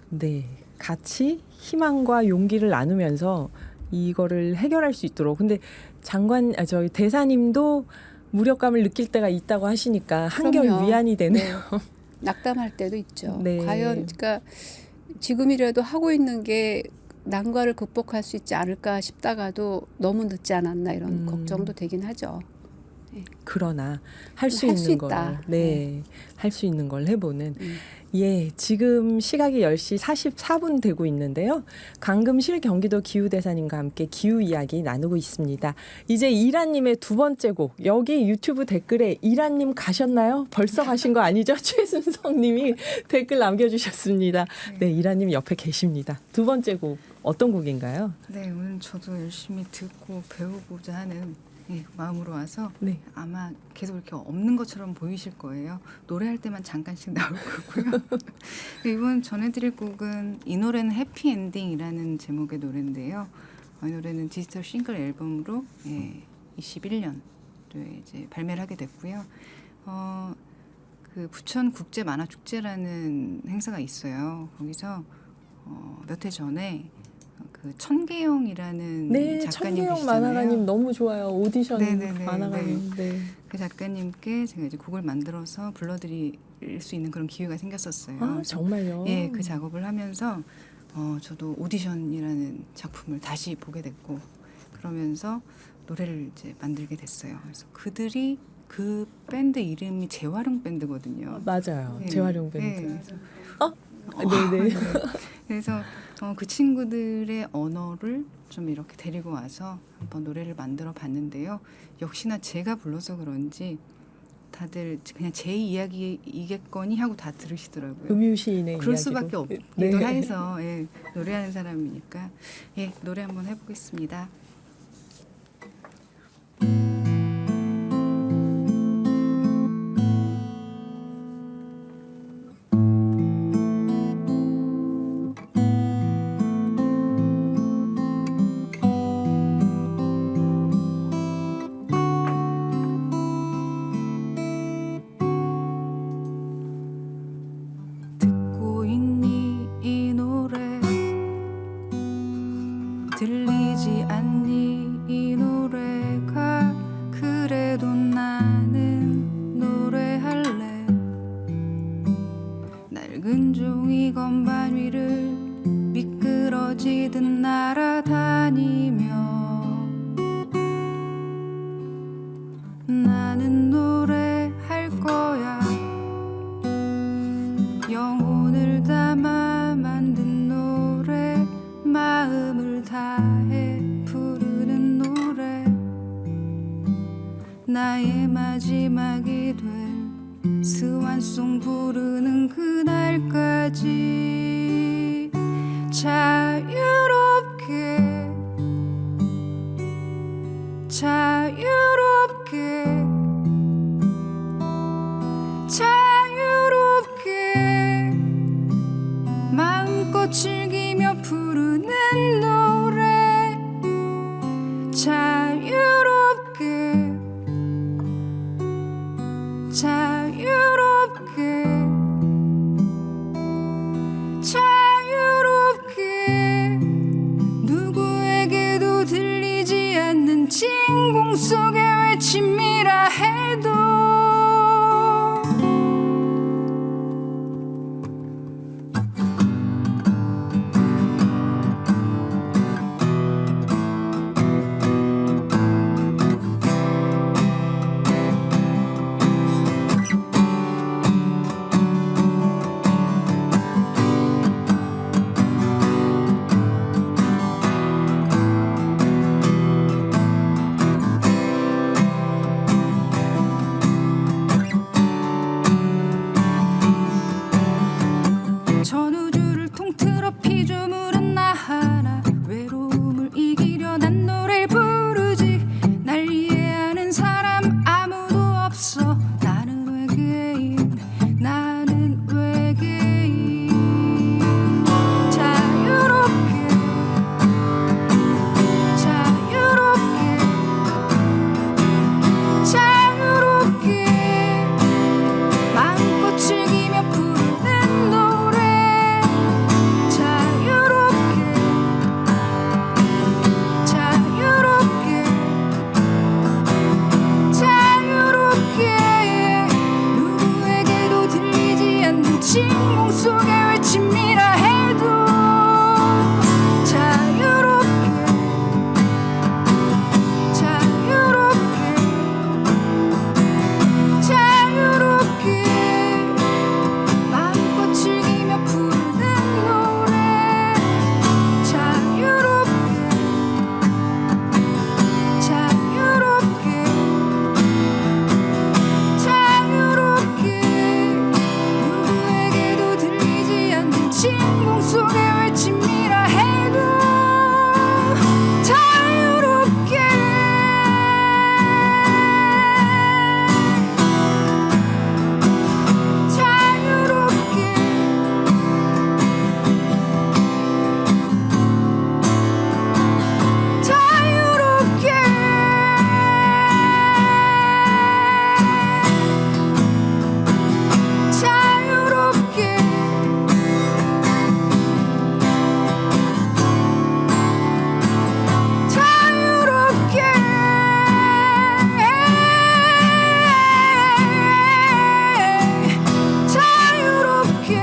네, 같이 희망과 용기를 나누면서 이거를 해결할 수 있도록. 근데 저희 대사님도 무력감을 느낄 때가 있다고 하시니까 한결 그럼요. 위안이 되네요. 네. 낙담할 때도 있죠. 네. 과연 그러니까 지금이라도 하고 있는 게 난관을 극복할 수 있지 않을까 싶다가도 너무 늦지 않았나 이런 걱정도 되긴 하죠. 그러나 할 수 할수 있는 걸, 있다. 네, 할 수 있는 걸 해보는. 예, 지금 시각이 10시 44분 되고 있는데요. 강금실 경기도 기후대사님과 함께 기후 이야기 나누고 있습니다. 이제 이란님의 두 번째 곡, 여기 유튜브 댓글에 이란님 가셨나요? 벌써 가신 거 아니죠? 최순성님이 댓글 남겨주셨습니다. 네, 이란님 옆에 계십니다. 두 번째 곡, 어떤 곡인가요? 네, 오늘 저도 열심히 듣고 배우고자 하는 마음으로 와서 네. 아마 계속 이렇게 없는 것처럼 보이실 거예요. 노래할 때만 잠깐씩 나올 거고요. 이번 전해드릴 곡은 이 노래는 해피엔딩이라는 제목의 노래인데요. 이 노래는 디지털 싱글 앨범으로 21년도에 이제 발매를 하게 됐고요. 그 부천 국제 만화 축제라는 행사가 있어요. 거기서 몇 해 전에 그 천계영이라는 네, 작가님 천계영 계시잖아요. 만화가님 너무 좋아요. 오디션 네네네, 만화가님. 네. 그 작가님께 제가 이제 곡을 만들어서 불러드릴 수 있는 그런 기회가 생겼었어요. 아, 그래서 정말요? 예, 그 작업을 하면서 저도 오디션이라는 작품을 다시 보게 됐고 그러면서 노래를 이제 만들게 됐어요. 그래서 그들이 그 밴드 이름이 재활용 밴드거든요. 맞아요. 네. 재활용 밴드. 네. 네네. 그래서 그 친구들의 언어를 좀 이렇게 데리고 와서 한번 노래를 만들어 봤는데요. 역시나 제가 불러서 그런지 다들 그냥 제 이야기이겠거니 하고 다 들으시더라고요. 음유시인의 그럴 이야기로. 수밖에 없기도 네. 해서 노래하는 사람이니까 노래 한번 해보겠습니다. 듣고 있니 이 노래 들리지 않니 이 노래가 그래도 나는 노래할래 낡은 종이 건반 위를 미끄러지듯 날아다니며 나는 노래할 거야 영혼을 담아 만든 노래 마음을 다해 부르는 노래 나의 마지막이 될 스완송 부르는 그날까지 자유롭게 자유롭게 자유롭게 마음껏 즐기며 부르는 노래 자유롭게 자유롭게 않는 침공 속에 외침이라 해도 자유롭게 자유롭게 자유롭게 마음껏 즐기며 부르는 노래 자유롭게 자유롭게 자유롭게 누구에게도 들리지 않는 침공 속에 외침이라 해도 자유롭게 자유롭게 자유롭게 자유롭게 자유롭게 자유롭게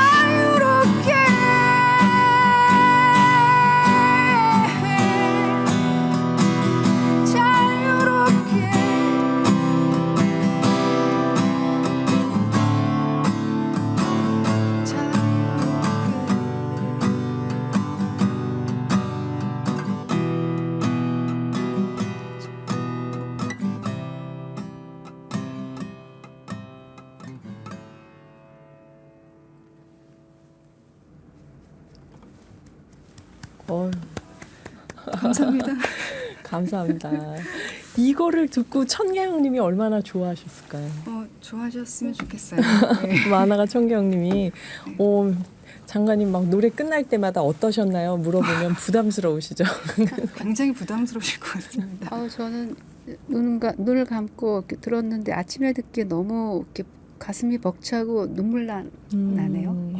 자유롭게 자유롭게 어, 감사합니다. 감사합니다. 이거를 듣고 천계영님이 얼마나 좋아하셨을까요? 좋아하셨으면 좋겠어요. 네. 만화가 천계영님이 장관님 막 노래 끝날 때마다 어떠셨나요? 물어보면 부담스러우시죠? 굉장히 부담스러우실 것 같습니다. 저는 눈을 감고 이렇게 들었는데 아침에 듣기에 너무 이렇게 가슴이 벅차고 눈물 나네요.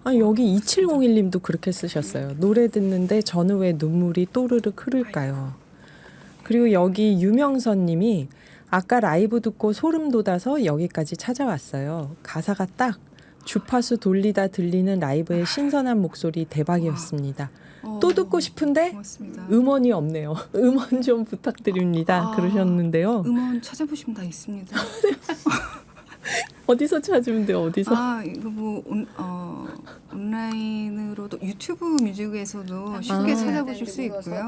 아, 여기 2701님도 그렇게 쓰셨어요. 노래 듣는데 저는 왜 눈물이 또르륵 흐를까요? 그리고 여기 유명선님이 아까 라이브 듣고 소름 돋아서 여기까지 찾아왔어요. 가사가 딱 주파수 돌리다 들리는 라이브의 신선한 목소리 대박이었습니다. 또 듣고 싶은데 고맙습니다. 음원이 없네요. 음원 좀 부탁드립니다. 그러셨는데요. 음원 찾아보시면 다 있습니다. 어디서 찾으면 돼요? 어디서? 이거 뭐 온라인으로도 유튜브 뮤직에서도 쉽게 찾아보실 수 있고요.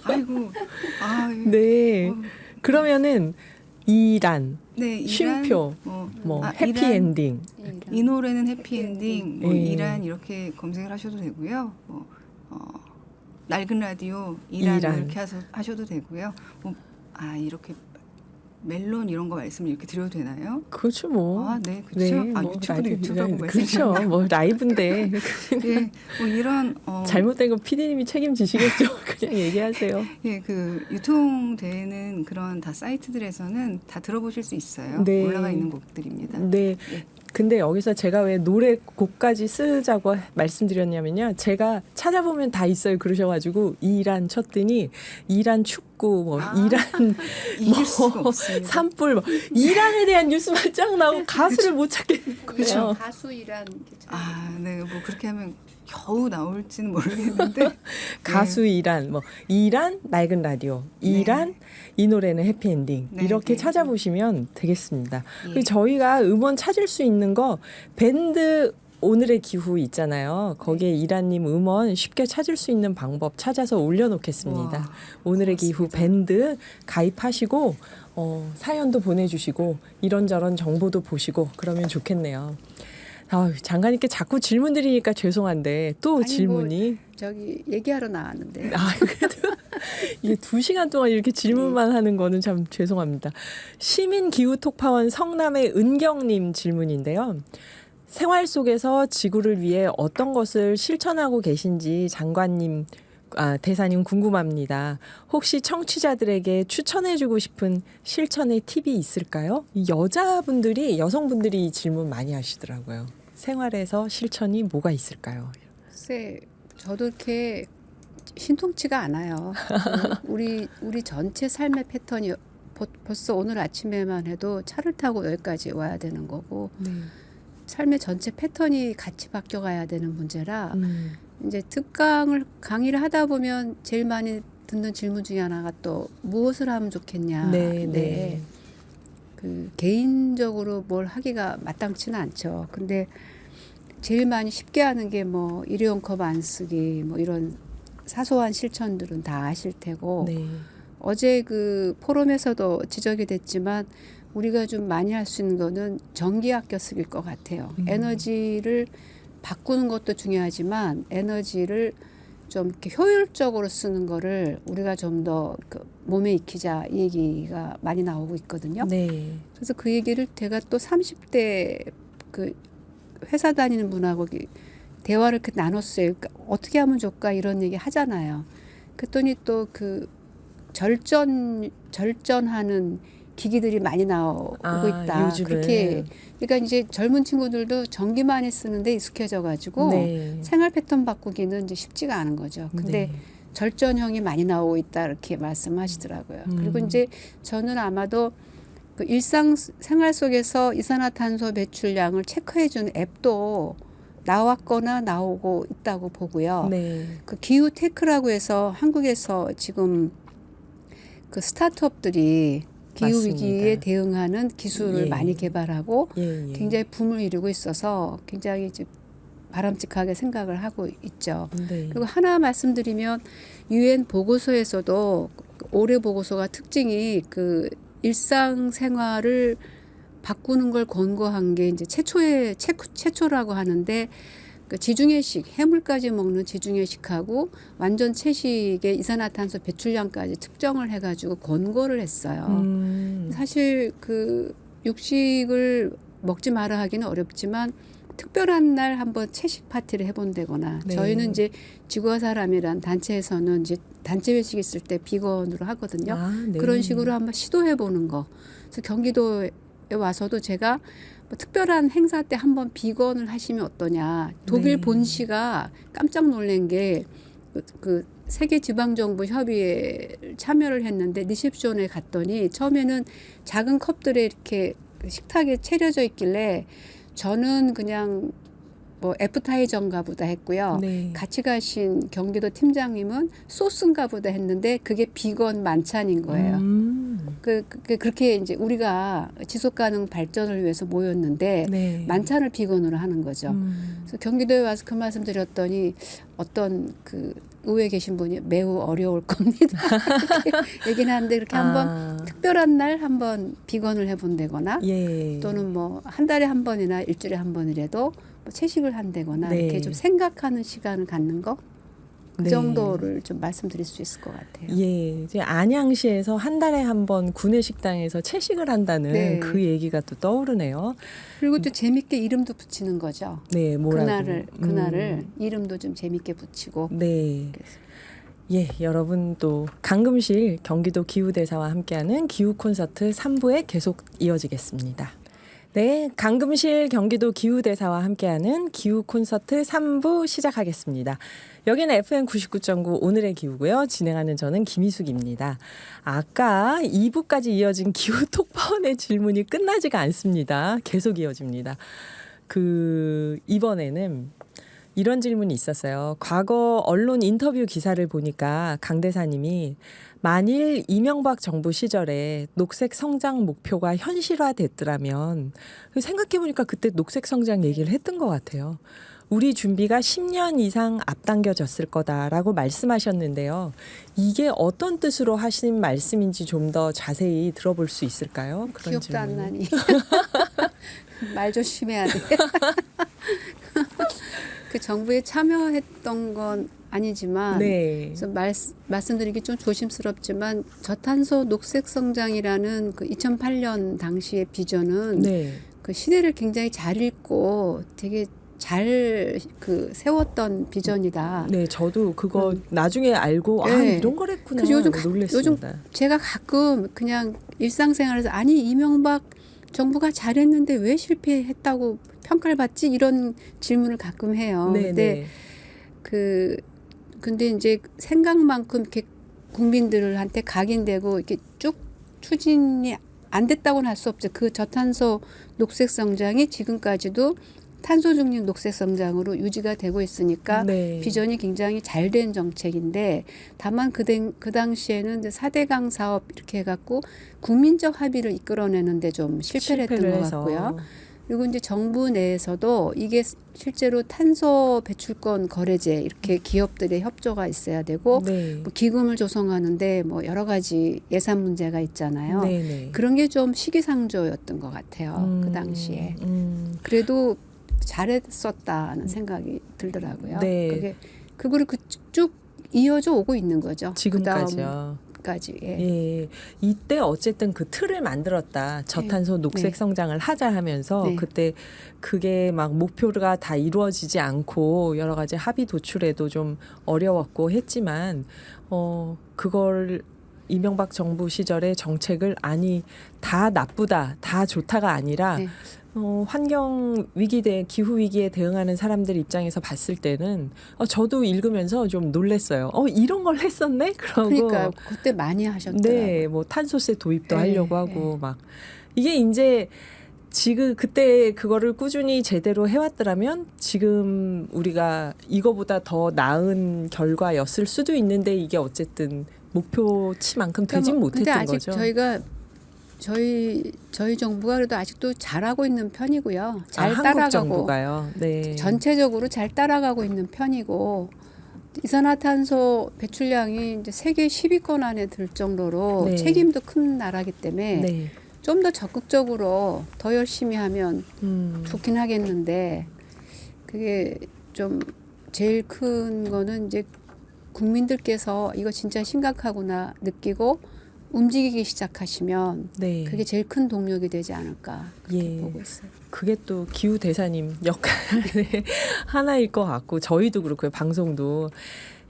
아이고, 네. 그러면은 이란, 네, 쉼표, 뭐 이란, 해피엔딩. 이 노래는 해피엔딩, 예. 이란 이렇게 검색을 하셔도 되고요. 낡은 라디오 이란, 이란. 이렇게 하셔도 되고요. 이렇게 멜론 이런 거 말씀 이렇게 드려도 되나요? 그렇죠 뭐. 네, 그렇죠. 뭐 유튜브도 라이브, 유튜브라고 그렇죠. 뭐 라이브인데 예, 뭐 이런 잘못된 거 PD님이 책임지시겠죠. 그냥 얘기하세요. 예, 그 유통되는 그런 다 사이트들에서는 다 들어보실 수 있어요. 네. 올라가 있는 곡들입니다. 네. 예. 근데 여기서 제가 왜 노래 곡까지 쓰자고 말씀드렸냐면요. 제가 찾아보면 다 있어요. 그러셔가지고 이란 쳤더니 이란 축구, 뭐 이란 이길 수가 없습니다. 산불, 뭐 이란에 대한 뉴스만 쫙 나오고 가수를 못 찾겠는 거예요. 가수 이란 네, 뭐 그렇게 하면 겨우 나올지는 모르겠는데 가수 이란, 뭐 이란 낡은 라디오, 이란 이 노래는 해피엔딩 네, 이렇게 네. 찾아보시면 되겠습니다. 예. 그리고 저희가 음원 찾을 수 있는 거 밴드 오늘의 기후 있잖아요. 거기에 이란님 음원 쉽게 찾을 수 있는 방법 찾아서 올려놓겠습니다. 와, 오늘의 고맙습니다. 기후 밴드 가입하시고 사연도 보내주시고 이런저런 정보도 보시고 그러면 좋겠네요. 장관님께 자꾸 질문 드리니까 죄송한데 또 아니, 질문이 저기 얘기하러 나왔는데 그래도 이게 2시간 동안 이렇게 질문만 하는 거는 참 죄송합니다. 시민기후톡파원 성남의 은경님 질문인데요. 생활 속에서 지구를 위해 어떤 것을 실천하고 계신지 장관님, 대사님 궁금합니다. 혹시 청취자들에게 추천해주고 싶은 실천의 팁이 있을까요? 여성분들이 이 질문 많이 하시더라고요. 생활에서 실천이 뭐가 있을까요? 글쎄 저도 이렇게 신통치가 않아요. 우리 전체 삶의 패턴이 벌써 오늘 아침에만 해도 차를 타고 여기까지 와야 되는 거고 네. 삶의 전체 패턴이 같이 바뀌어가야 되는 문제라 이제 강의를 하다 보면 제일 많이 듣는 질문 중에 하나가 또 무엇을 하면 좋겠냐. 네. 그 개인적으로 뭘 하기가 마땅치는 않죠. 근데 제일 많이 쉽게 하는 게 뭐 일회용 컵 안 쓰기 뭐 이런 사소한 실천들은 다 아실 테고 네. 어제 그 포럼에서도 지적이 됐지만 우리가 좀 많이 할 수 있는 거는 전기 아껴 쓰기일 것 같아요. 에너지를 바꾸는 것도 중요하지만 에너지를 좀 이렇게 효율적으로 쓰는 거를 우리가 좀 더 그 몸에 익히자 이 얘기가 많이 나오고 있거든요. 네. 그래서 그 얘기를 제가 또 30대 그 회사 다니는 분하고 대화를 이렇게 나눴어요. 그러니까 어떻게 하면 좋을까 이런 얘기 하잖아요. 그랬더니 또 그 절전하는 기기들이 많이 나오고 있다. 요즘은. 그렇게 그러니까 이제 젊은 친구들도 전기 많이 쓰는데 익숙해져 가지고 네. 생활 패턴 바꾸기는 이제 쉽지가 않은 거죠. 근데 네. 절전형이 많이 나오고 있다 이렇게 말씀하시더라고요. 그리고 이제 저는 아마도 그 일상 생활 속에서 이산화탄소 배출량을 체크해주는 앱도 나왔거나 나오고 있다고 보고요. 네. 그 기후 테크라고 해서 한국에서 지금 그 스타트업들이 기후 맞습니다. 위기에 대응하는 기술을 예. 많이 개발하고 예. 굉장히 붐을 이루고 있어서 굉장히 이제 바람직하게 생각을 하고 있죠. 네. 그리고 하나 말씀드리면 유엔 보고서에서도 올해 보고서가 특징이 그 일상생활을 바꾸는 걸 권고한 게 이제 최초라고 하는데 그 지중해식 해물까지 먹는 지중해식하고 완전 채식의 이산화탄소 배출량까지 측정을 해가지고 권고를 했어요. 사실 그 육식을 먹지 마라 하기는 어렵지만 특별한 날 한번 채식 파티를 해본다거나 네. 저희는 이제 지구와 사람이란 단체에서는 이제 단체 회식 있을 때 비건으로 하거든요. 네. 그런 식으로 한번 시도해 보는 거. 그래서 경기도에 와서도 제가 뭐 특별한 행사 때 한번 비건을 하시면 어떠냐. 독일 네. 본시가 깜짝 놀란 게 그 세계 지방정부 협의회에 참여를 했는데 리셉션에 갔더니 처음에는 작은 컵들에 이렇게 식탁에 차려져 있길래 저는 그냥 뭐 애프타이저인가 보다 했고요. 네. 같이 가신 경기도 팀장님은 소스인가 보다 했는데 그게 비건 만찬인 거예요. 그렇게 이제 우리가 지속가능 발전을 위해서 모였는데 네. 만찬을 비건으로 하는 거죠. 그래서 경기도에 와서 그 말씀 드렸더니 어떤 그 의회에 계신 분이 매우 어려울 겁니다. 이렇게 얘기는 하는데 이렇게 한번 특별한 날 한번 비건을 해본다거나 예. 또는 뭐 한 달에 한 번이나 일주일에 한 번이라도 뭐 채식을 한다거나 네. 이렇게 좀 생각하는 시간을 갖는 거 그 네. 정도를 좀 말씀드릴 수 있을 것 같아요. 예, 이제 안양시에서 한 달에 한 번 구내 식당에서 채식을 한다는 네. 그 얘기가 또 떠오르네요. 그리고 또 재밌게 이름도 붙이는 거죠. 네, 뭐라고. 그날을 이름도 좀 재밌게 붙이고. 네. 그래서. 예, 여러분 또 강금실 경기도 기후대사와 함께하는 기후 콘서트 3부에 계속 이어지겠습니다. 네, 강금실 경기도 기후대사와 함께하는 기후 콘서트 3부 시작하겠습니다. 여기는 FM 99.9 오늘의 기후고요. 진행하는 저는 김희숙입니다. 아까 2부까지 이어진 기후 톡파원의 질문이 끝나지가 않습니다. 계속 이어집니다. 이번에는 이런 질문이 있었어요. 과거 언론 인터뷰 기사를 보니까 강 대사님이 만일 이명박 정부 시절에 녹색 성장 목표가 현실화됐더라면 생각해보니까 그때 녹색 성장 얘기를 했던 것 같아요. 우리 준비가 10년 이상 앞당겨졌을 거다라고 말씀하셨는데요. 이게 어떤 뜻으로 하신 말씀인지 좀 더 자세히 들어볼 수 있을까요? 그런 기억도 안 질문을. 나니. 말 조심해야 돼. 그 정부에 참여했던 건 아니지만 네. 그래서 말씀드리기 좀 조심스럽지만 저탄소 녹색 성장이라는 그 2008년 당시의 비전은 네. 그 시대를 굉장히 잘 읽고 되게 잘 그 세웠던 비전이다. 네, 저도 그거 나중에 알고 네. 이런 거랬구나 그래서 요즘 놀랬습니다. 제가 가끔 그냥 일상생활에서 아니 이명박 정부가 잘했는데 왜 실패했다고 평가를 받지 이런 질문을 가끔 해요. 네, 근데 네. 그 근데 이제 생각만큼 이렇게 국민들한테 각인되고 이렇게 쭉 추진이 안 됐다고는 할 수 없죠. 그 저탄소 녹색 성장이 지금까지도 탄소 중립 녹색 성장으로 유지가 되고 있으니까 네. 비전이 굉장히 잘 된 정책인데 다만 그 당시에는 이제 4대강 사업 이렇게 해갖고 국민적 합의를 이끌어내는데 좀 실패를 했던 것 해서. 같고요. 그리고 이제 정부 내에서도 이게 실제로 탄소 배출권 거래제 이렇게 기업들의 협조가 있어야 되고 네. 뭐 기금을 조성하는데 뭐 여러 가지 예산 문제가 있잖아요. 네네. 그런 게 좀 시기상조였던 것 같아요. 그 당시에. 그래도 잘했었다는 생각이 들더라고요. 네. 그거를 쭉 이어져 오고 있는 거죠. 지금까지요. 그다음까지. 예. 예, 이때 어쨌든 그 틀을 만들었다. 저탄소 녹색 네. 성장을 하자 하면서 네. 그때 그게 막 목표가 다 이루어지지 않고 여러 가지 합의 도출에도 좀 어려웠고 했지만 그걸 이명박 정부 시절의 정책을 아니 다 나쁘다, 다 좋다가 아니라 네. 환경 위기 기후 위기에 대응하는 사람들 입장에서 봤을 때는 저도 읽으면서 좀 놀랬어요. 이런 걸 했었네? 그러고 그러니까 그때 많이 하셨더라고요. 네, 뭐 탄소세 도입도 네, 하려고 하고 막 이게 이제 지금 그때 그거를 꾸준히 제대로 해왔더라면 지금 우리가 이거보다 더 나은 결과였을 수도 있는데 이게 어쨌든 목표치만큼 되진 근데 못했던 아직 거죠. 저희가 저희 정부가 그래도 아직도 잘하고 있는 편이고요. 잘 한국 따라가고 정부가요. 네. 전체적으로 잘 따라가고 있는 편이고 이산화탄소 배출량이 이제 세계 10위권 안에 들 정도로 네. 책임도 큰 나라기 때문에 네. 좀 더 적극적으로 더 열심히 하면 좋긴 하겠는데 그게 좀 제일 큰 거는 이제 국민들께서 이거 진짜 심각하구나 느끼고 움직이기 시작하시면 네. 그게 제일 큰 동력이 되지 않을까 그렇게 예. 보고 있어요. 그게 또 기후 대사님 역할의 하나일 것 같고 저희도 그렇고요. 방송도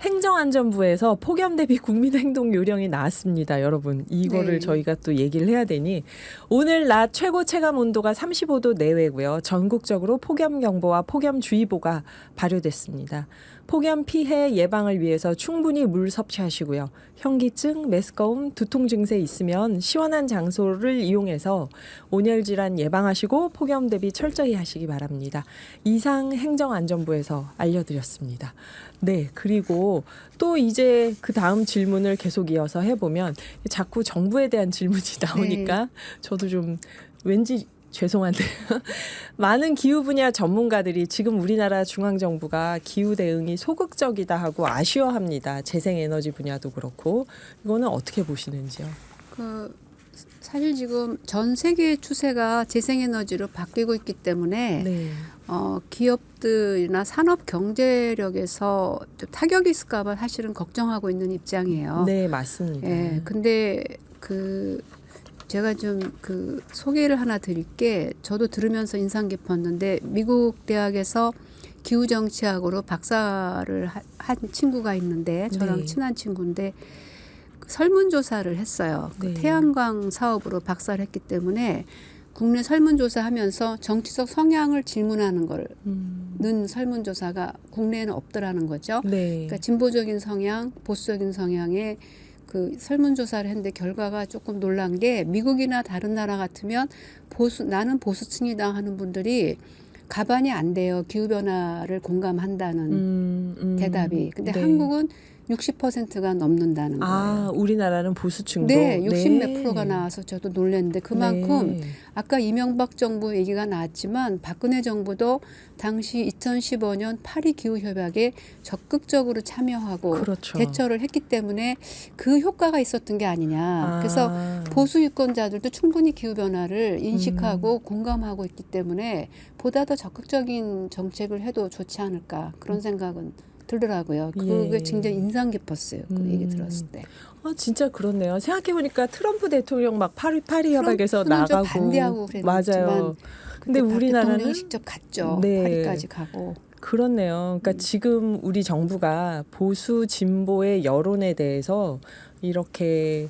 행정안전부에서 폭염 대비 국민행동 요령이 나왔습니다. 여러분 이거를 네. 저희가 또 얘기를 해야 되니 오늘 낮 최고 체감 온도가 35도 내외고요. 전국적으로 폭염경보와 폭염주의보가 발효됐습니다. 폭염 피해 예방을 위해서 충분히 물 섭취하시고요. 현기증, 메스꺼움, 두통 증세 있으면 시원한 장소를 이용해서 온열 질환 예방하시고 폭염 대비 철저히 하시기 바랍니다. 이상 행정안전부에서 알려드렸습니다. 네, 그리고 또 이제 그 다음 질문을 계속 이어서 해보면 자꾸 정부에 대한 질문이 나오니까 저도 좀 왠지 죄송한데요. 많은 기후 분야 전문가들이 지금 우리나라 중앙정부가 기후 대응이 소극적이다 하고 아쉬워합니다. 재생에너지 분야도 그렇고 이거는 어떻게 보시는지요? 사실 지금 전 세계의 추세가 재생에너지로 바뀌고 있기 때문에 네. 기업들이나 산업 경제력에서 좀 타격이 있을까봐 사실은 걱정하고 있는 입장이에요. 네, 맞습니다. 예, 근데 제가 좀 소개를 하나 드릴게 저도 들으면서 인상 깊었는데 미국 대학에서 기후 정치학으로 박사를 한 친구가 있는데 저랑 네. 친한 친구인데 설문조사를 했어요. 네. 태양광 사업으로 박사를 했기 때문에 국내 설문조사하면서 정치적 성향을 질문하는 는 설문조사가 국내에는 없더라는 거죠. 네. 그러니까 진보적인 성향, 보수적인 성향의 설문조사를 했는데 결과가 조금 놀란 게 미국이나 다른 나라 같으면 나는 보수층이다 하는 분들이 가반이 안 돼요. 기후변화를 공감한다는 대답이. 근데 네. 한국은 60%가 넘는다는 거예요. 우리나라는 보수층도 네, 60 몇 네. 프로가 나와서 저도 놀랐는데 그만큼 네. 아까 이명박 정부 얘기가 나왔지만 박근혜 정부도 당시 2015년 파리 기후협약에 적극적으로 참여하고 그렇죠. 대처를 했기 때문에 그 효과가 있었던 게 아니냐. 그래서 보수 유권자들도 충분히 기후변화를 인식하고 공감하고 있기 때문에 보다 더 적극적인 정책을 해도 좋지 않을까 그런 생각은 들더라고요. 그게 예. 굉장히 인상 깊었어요. 그 얘기 들었을 때. 진짜 그렇네요. 생각해보니까 트럼프 대통령 막 파리 협약에서 트럼프는 좀 나가고 반대하고 그랬지만 맞아요. 근데 우리나라는 대통령이 직접 갔죠. 네. 파리까지 가고. 그렇네요. 그러니까 지금 우리 정부가 보수 진보의 여론에 대해서 이렇게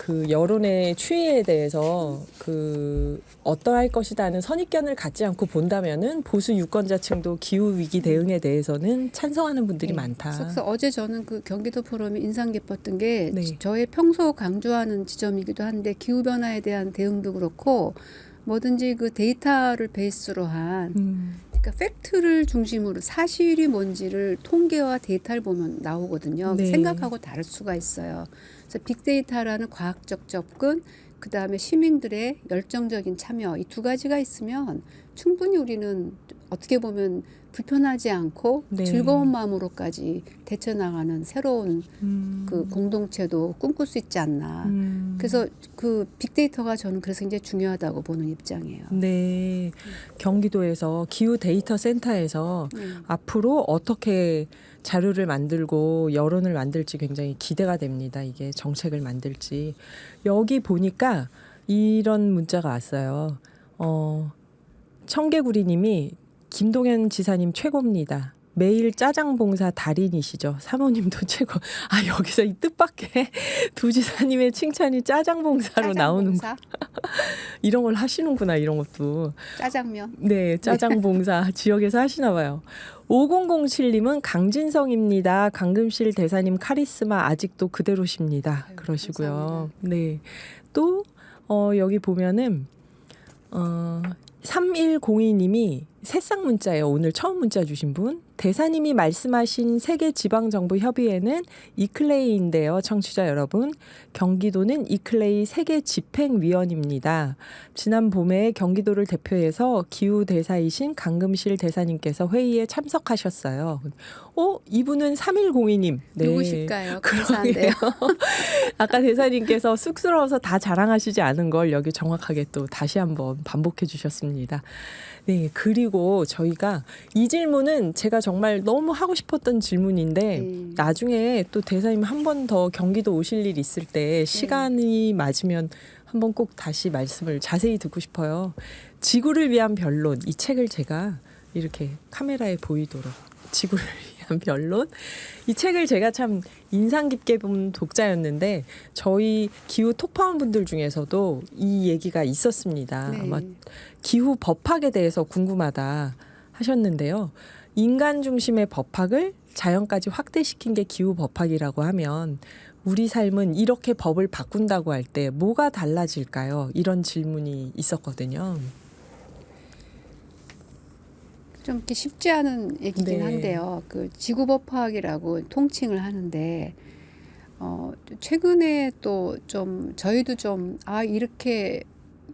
그 여론의 추이에 대해서 그 어떠할 것이다는 선입견을 갖지 않고 본다면은 보수 유권자층도 기후 위기 대응에 대해서는 찬성하는 분들이 네. 많다. 그래서 어제 저는 그 경기도 포럼이 인상 깊었던 게 네. 저의 평소 강조하는 지점이기도 한데 기후 변화에 대한 대응도 그렇고 뭐든지 그 데이터를 베이스로 한 그러니까 팩트를 중심으로 사실이 뭔지를 통계와 데이터를 보면 나오거든요. 네. 생각하고 다를 수가 있어요. 그래서 빅데이터라는 과학적 접근, 그 다음에 시민들의 열정적인 참여 이 두 가지가 있으면 충분히 우리는 어떻게 보면 불편하지 않고 네. 즐거운 마음으로까지 대처나가는 새로운 그 공동체도 꿈꿀 수 있지 않나. 그래서 그 빅데이터가 저는 그래서 굉장히 중요하다고 보는 입장이에요. 네, 경기도에서 기후 데이터 센터에서 앞으로 어떻게 자료를 만들고 여론을 만들지 굉장히 기대가 됩니다. 이게 정책을 만들지. 여기 보니까 이런 문자가 왔어요. 청개구리님이 김동연 지사님 최고입니다. 매일 짜장 봉사 달인이시죠. 사모님도 최고. 아, 여기서 이 뜻밖의 두 지사님의 칭찬이 짜장 봉사로 나오는 거. 이런 걸 하시는구나, 이런 것도. 짜장면. 네, 짜장 봉사 지역에서 하시나 봐요. 5007님은 강진성입니다. 강금실 대사님 카리스마 아직도 그대로십니다. 아유, 그러시고요. 감사합니다. 네. 또 여기 보면은 3102님이 새싹 문자예요. 오늘 처음 문자 주신 분. 대사님이 말씀하신 세계지방정부협의회는 이클레이인데요. 청취자 여러분. 경기도는 이클레이 세계집행위원입니다. 지난 봄에 경기도를 대표해서 기후대사이신 강금실 대사님께서 회의에 참석하셨어요. 이분은 3102님. 네. 누구실까요? 감사한데요. 아까 대사님께서 쑥스러워서 다 자랑하시지 않은 걸 여기 정확하게 또 다시 한번 반복해 주셨습니다. 네, 그리고 저희가 이 질문은 제가 정말 너무 하고 싶었던 질문인데 나중에 또 대사님 한 번 더 경기도 오실 일 있을 때 시간이 맞으면 한번 꼭 다시 말씀을 자세히 듣고 싶어요. 지구를 위한 변론, 이 책을 제가 이렇게 카메라에 보이도록 지구를 위한 변론, 이 책을 제가 참 인상 깊게 본 독자였는데 저희 기후 톡파원 분들 중에서도 이 얘기가 있었습니다. 네. 아마 기후 법학에 대해서 궁금하다 하셨는데요. 인간 중심의 법학을 자연까지 확대시킨 게 기후 법학이라고 하면 우리 삶은 이렇게 법을 바꾼다고 할 때 뭐가 달라질까요? 이런 질문이 있었거든요. 좀 이렇게 쉽지 않은 얘기긴 네. 한데요. 그 지구법학이라고 통칭을 하는데 최근에 또 좀 저희도 좀 이렇게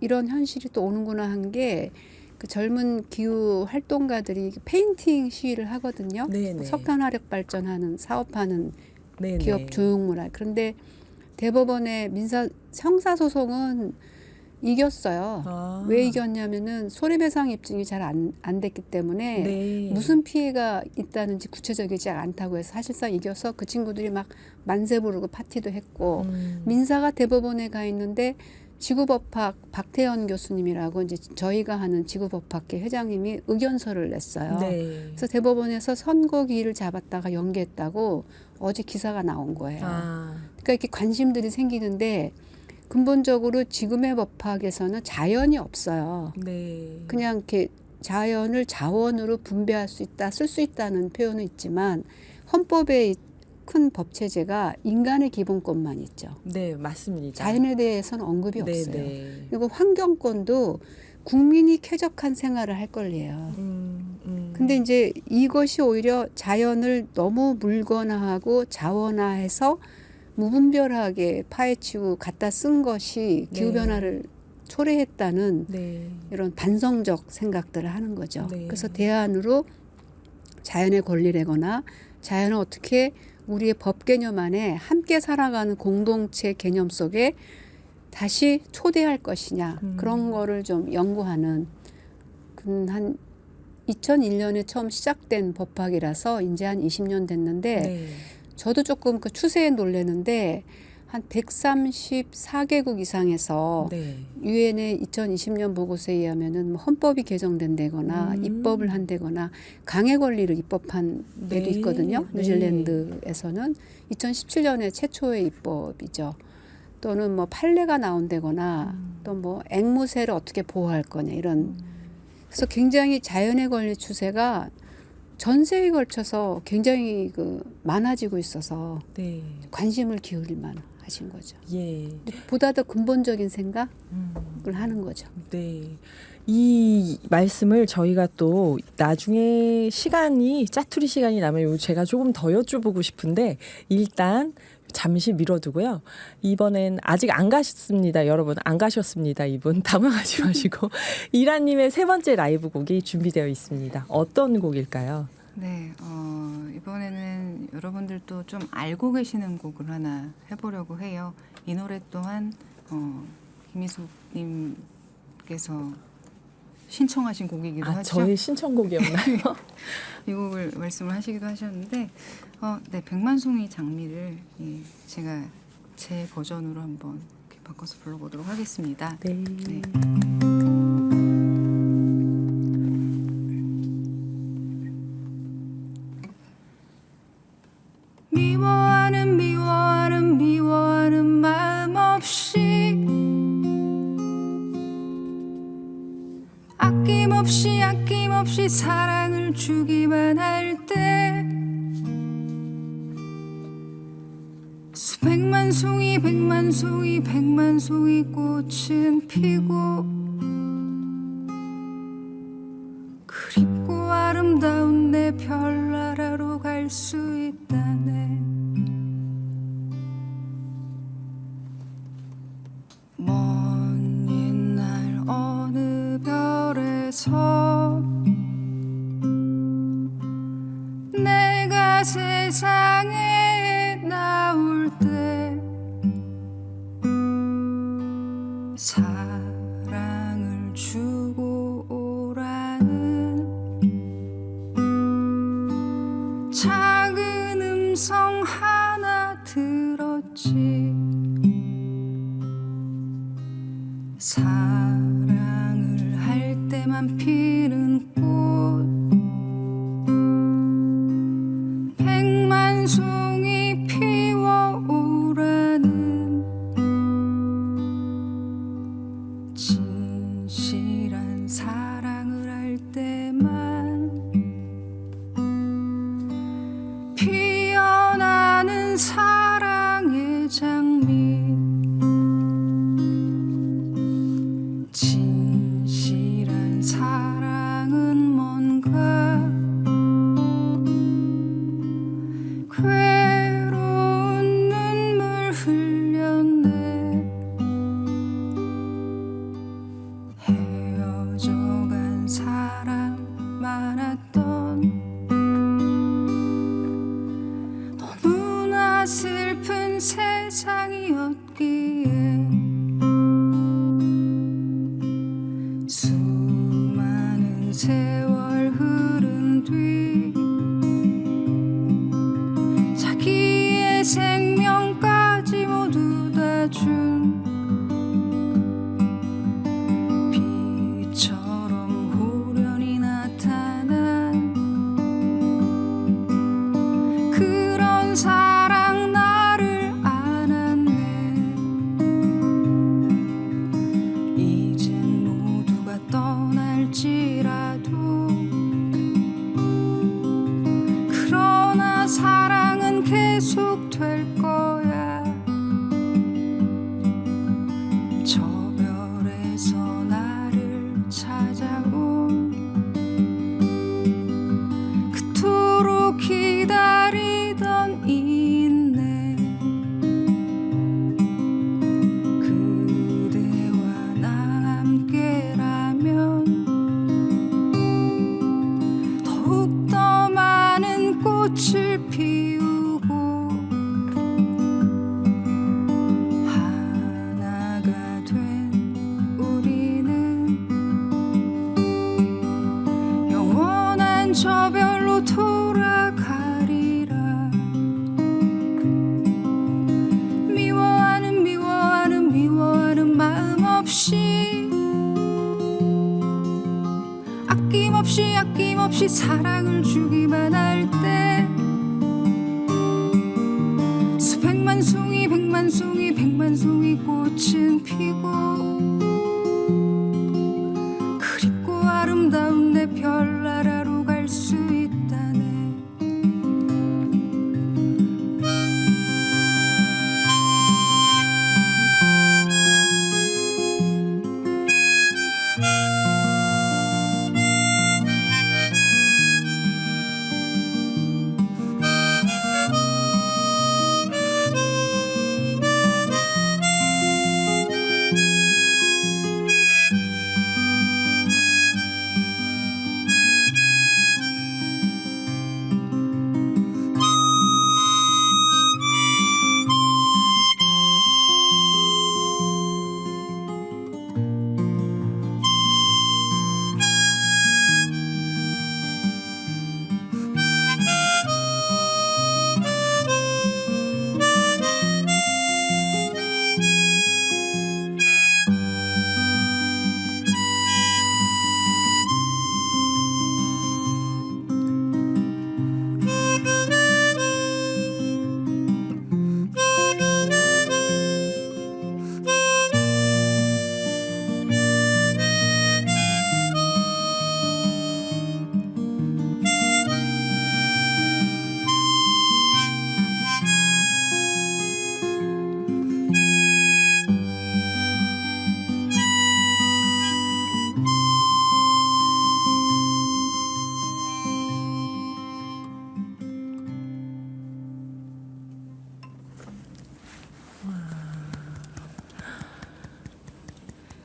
이런 현실이 또 오는구나 한 게 그 젊은 기후 활동가들이 페인팅 시위를 하거든요. 네네. 석탄 화력 발전하는 사업하는 네네. 기업 조형물화. 그런데 대법원의 형사 소송은 이겼어요. 왜 이겼냐면은 손해배상 입증이 잘 안 됐기 때문에 네. 무슨 피해가 있다는지 구체적이지 않다고 해서 사실상 이겨서 그 친구들이 막 만세 부르고 파티도 했고 민사가 대법원에 가 있는데 지구법학 박태현 교수님이라고 이제 저희가 하는 지구법학회 회장님이 의견서를 냈어요. 네. 그래서 대법원에서 선고기일을 잡았다가 연기했다고 어제 기사가 나온 거예요. 그러니까 이렇게 관심들이 생기는데 근본적으로 지금의 법학에서는 자연이 없어요. 네. 그냥 이렇게 자연을 자원으로 분배할 수 있다, 쓸 수 있다는 표현은 있지만 헌법의 큰 법 체제가 인간의 기본권만 있죠. 네, 맞습니다. 자연에 대해서는 언급이 네, 없어요. 네. 그리고 환경권도 국민이 쾌적한 생활을 할 권리예요. 근데 이제 이것이 오히려 자연을 너무 물건화하고 자원화해서 무분별하게 파헤치고 갖다 쓴 것이 네. 기후변화를 초래했다는 네. 이런 반성적 생각들을 하는 거죠. 네. 그래서 대안으로 자연의 권리라거나 자연을 어떻게 우리의 법 개념 안에 함께 살아가는 공동체 개념 속에 다시 초대할 것이냐 그런 거를 좀 연구하는 한 2001년에 처음 시작된 법학이라서 이제 한 20년 됐는데 네. 저도 조금 그 추세에 놀라는데 한 134개국 이상에서 네. 유엔의 2020년 보고서에 의하면은 뭐 헌법이 개정된다거나 입법을 한다거나 강의 권리를 입법한 데도 네. 있거든요. 네. 뉴질랜드에서는 2017년에 최초의 입법이죠. 또는 뭐 판례가 나온다거나 또 뭐 앵무새를 어떻게 보호할 거냐 이런. 그래서 굉장히 자연의 권리 추세가 전 세계에 걸쳐서 굉장히 많아지고 있어서 네. 관심을 기울일 만하신 거죠. 예. 보다 더 근본적인 생각을 하는 거죠. 네. 이 말씀을 저희가 또 나중에 짜투리 시간이 나면 제가 조금 더 여쭤보고 싶은데 일단 잠시 미뤄두고요. 이번엔 아직 안 가셨습니다. 여러분 안 가셨습니다. 이분 당황하지 마시고 이라님의 세 번째 라이브 곡이 준비되어 있습니다. 어떤 곡일까요? 네, 이번에는 여러분들도 좀 알고 계시는 곡을 하나 해보려고 해요. 이 노래 또한 김희숙님께서 신청하신 곡이기도 하죠. 저의 신청곡이었나요? 이 곡을 말씀을 하시기도 하셨는데, 네, 백만송이 장미를 제가 제 버전으로 한번 이렇게 바꿔서 불러보도록 하겠습니다. 네. 네. 미워하는 마음 없이 아낌없이 사랑을 주기만 할 때 수백만 송이 백만 송이 꽃은 피고 그립고 아름다운 내 별나라로 갈 수 있다네. 먼 옛날 어느 별에서 내가 세상에 나올 때 사랑을 주고 오라는 작은 음성 하나 들었지. 사랑을 할 때만 피는 꽃 백만 송이 피워오라는 진실한 사랑을 할 때만 피어나는 사랑의 장미. 진실한 사랑은 뭔가 괴로운 눈물 흘렸네. 헤어져간 사람 많았던 너무나 슬픈 세상이었기에 수많은 세월 흐른 뒤 자기의 생명까지 모두 다 준 빛처럼 후련히 나타난 그런 사랑 나를 안았네. 이젠 모두가 떠날지라도 그러나 사랑은 계속될 거야. 저 별에서 나를 찾아온 그토록 기다리던 인내. 그대와 나 함께라면 더욱더 많은 꽃을 피우고 하나가 된 우리는 영원한 저 별로 돌아가리라. 미워하는 마음 없이 아낌없이 사랑을 주기만 할 때 수백만 송이 백만 한 송이 백만 송이 꽃은 피고 그립고 아름다운 내 별나라로 갈 수 있다네.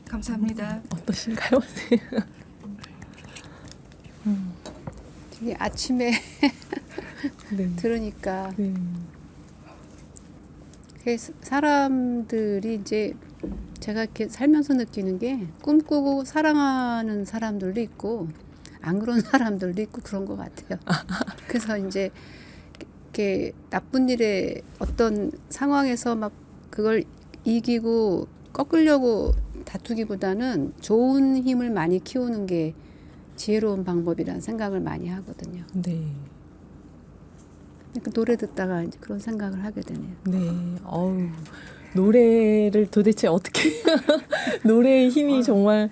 감사합니다. 어떠신가요? 되게 아침에 네. 들으니까 네. 사람들이 이제 제가 이렇게 살면서 느끼는 게 꿈꾸고 사랑하는 사람들도 있고 안 그런 사람들도 있고 그런 것 같아요. 그래서 이제 이렇게 나쁜 일에 어떤 상황에서 막 그걸 이기고 꺾으려고 다투기보다는 좋은 힘을 많이 키우는 게 지혜로운 방법이라는 생각을 많이 하거든요. 네. 그러니까 노래 듣다가 이제 그런 생각을 하게 되네요. 네. 어우, 노래를 도대체 어떻게 노래의 힘이 정말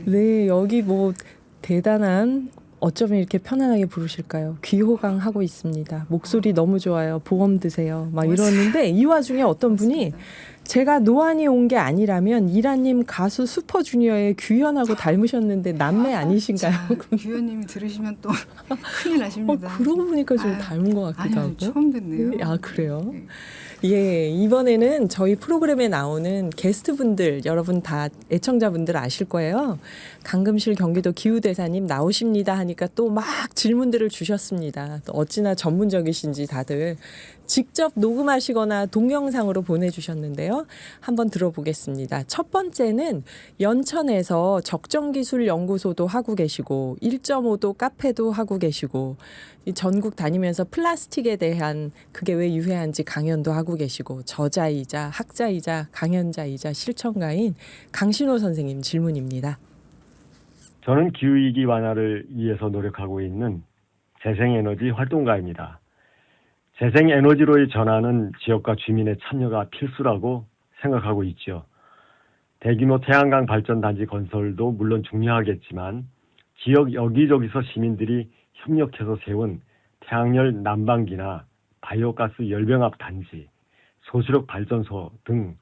네, 여기 뭐 대단한 어쩌면 이렇게 편안하게 부르실까요? 귀호강 하고 있습니다. 목소리 너무 좋아요. 보험 드세요. 막 이러는데 이 와중에 어떤 분이 제가 노안이 온 게 아니라면 이라님 가수 슈퍼주니어의 규현하고 닮으셨는데 남매 아니신가요? 규현님이 들으시면 또 큰일 나십니다. 그러고 보니까 좀 아유, 닮은 것 같기도 아니요, 하고. 처음 듣네요. 아, 그래요? 네. 예, 이번에는 저희 프로그램에 나오는 게스트분들, 여러분 다 애청자분들 아실 거예요. 강금실 경기도 기후대사님 나오십니다 하니까 또 막 질문들을 주셨습니다. 또 어찌나 전문적이신지 다들 직접 녹음하시거나 동영상으로 보내주셨는데요. 한번 들어보겠습니다. 첫 번째는 연천에서 적정기술연구소도 하고 계시고 1.5도 카페도 하고 계시고 이 전국 다니면서 플라스틱에 대한 그게 왜 유해한지 강연도 하고 계시고 저자이자 학자이자 강연자이자 실천가인 강신호 선생님 질문입니다. 저는 기후위기 완화를 위해서 노력하고 있는 재생에너지 활동가입니다. 재생에너지로의 전환은 지역과 주민의 참여가 필수라고 생각하고 있죠. 대규모 태양광 발전단지 건설도 물론 중요하겠지만 지역 여기저기서 시민들이 협력해서 세운 태양열 난방기나 바이오가스 열병합 단지, 소수력 발전소 등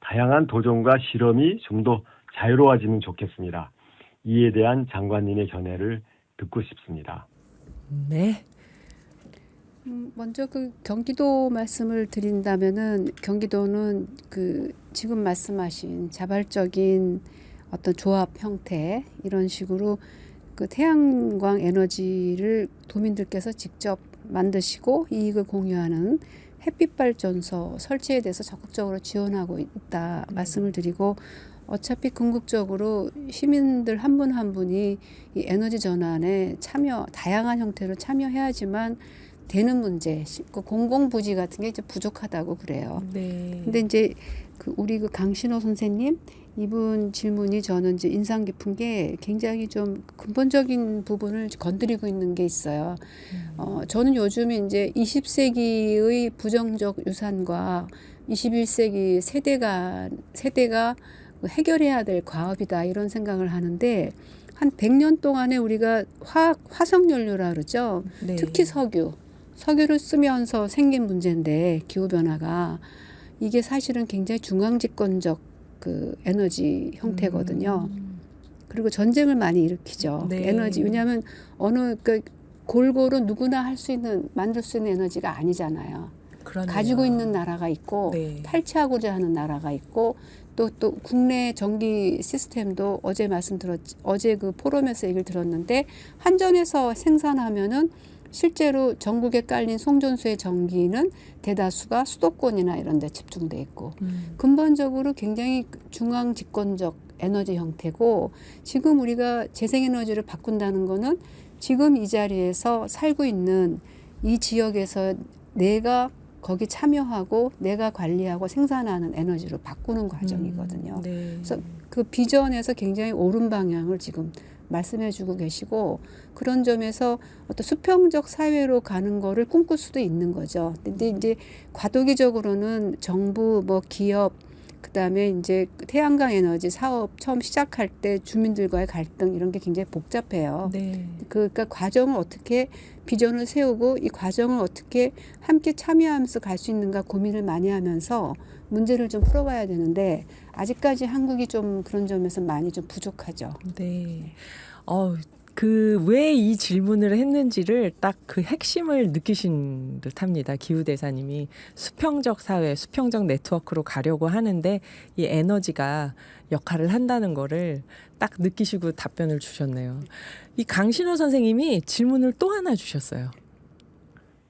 다양한 도전과 실험이 좀 더 자유로워지면 좋겠습니다. 이에 대한 장관님의 견해를 듣고 싶습니다. 네. 먼저 그 경기도 말씀을 드린다면은 경기도는 그 지금 말씀하신 자발적인 어떤 조합 형태 이런 식으로 그 태양광 에너지를 도민들께서 직접 만드시고 이익을 공유하는 햇빛 발전소 설치에 대해서 적극적으로 지원하고 있다 말씀을 드리고 어차피 궁극적으로 시민들 한 분 한 분이 이 에너지 전환에 다양한 형태로 참여해야지만 되는 문제, 그 공공부지 같은 게 이제 부족하다고 그래요. 네. 근데 이제 우리 강신호 선생님 이분 질문이 저는 이제 인상 깊은 게 굉장히 좀 근본적인 부분을 건드리고 있는 게 있어요. 저는 요즘에 이제 20세기의 부정적 유산과 21세기 세대가 해결해야 될 과업이다 이런 생각을 하는데 한 100년 동안에 우리가 화석 연료라 그러죠. 네. 특히 석유를 쓰면서 생긴 문제인데 기후 변화가 이게 사실은 굉장히 중앙집권적 그 에너지 형태거든요. 그리고 전쟁을 많이 일으키죠. 네. 에너지 왜냐하면 골고루 누구나 할 수 있는 만들 수 있는 에너지가 아니잖아요. 그러네요. 가지고 있는 나라가 있고 네. 탈취하고자 하는 나라가 있고 또 국내 전기 시스템도 어제 그 포럼에서 얘기를 들었는데 한전에서 생산하면은 실제로 전국에 깔린 송전소의 전기는 대다수가 수도권이나 이런 데 집중돼 있고 근본적으로 굉장히 중앙 집권적 에너지 형태고 지금 우리가 재생에너지를 바꾼다는 거는 지금 이 자리에서 살고 있는 이 지역에서 내가 거기 참여하고 내가 관리하고 생산하는 에너지로 바꾸는 과정이거든요. 네. 그래서 그 비전에서 굉장히 옳은 방향을 지금 말씀해주고 계시고 그런 점에서 어떤 수평적 사회로 가는 거를 꿈꿀 수도 있는 거죠. 근데 이제 과도기적으로는 정부, 뭐 기업, 그다음에 이제 태양광 에너지 사업 처음 시작할 때 주민들과의 갈등 이런 게 굉장히 복잡해요. 네. 그러니까 과정을 어떻게 비전을 세우고 이 과정을 어떻게 함께 참여하면서 갈 수 있는가 고민을 많이 하면서 문제를 좀 풀어봐야 되는데 아직까지 한국이 좀 그런 점에서 많이 좀 부족하죠. 네. 그 왜 이 질문을 했는지를 딱 그 핵심을 느끼신 듯합니다. 기후대사님이 수평적 사회, 수평적 네트워크로 가려고 하는데 이 에너지가 역할을 한다는 거를 딱 느끼시고 답변을 주셨네요. 이 강신호 선생님이 질문을 또 하나 주셨어요.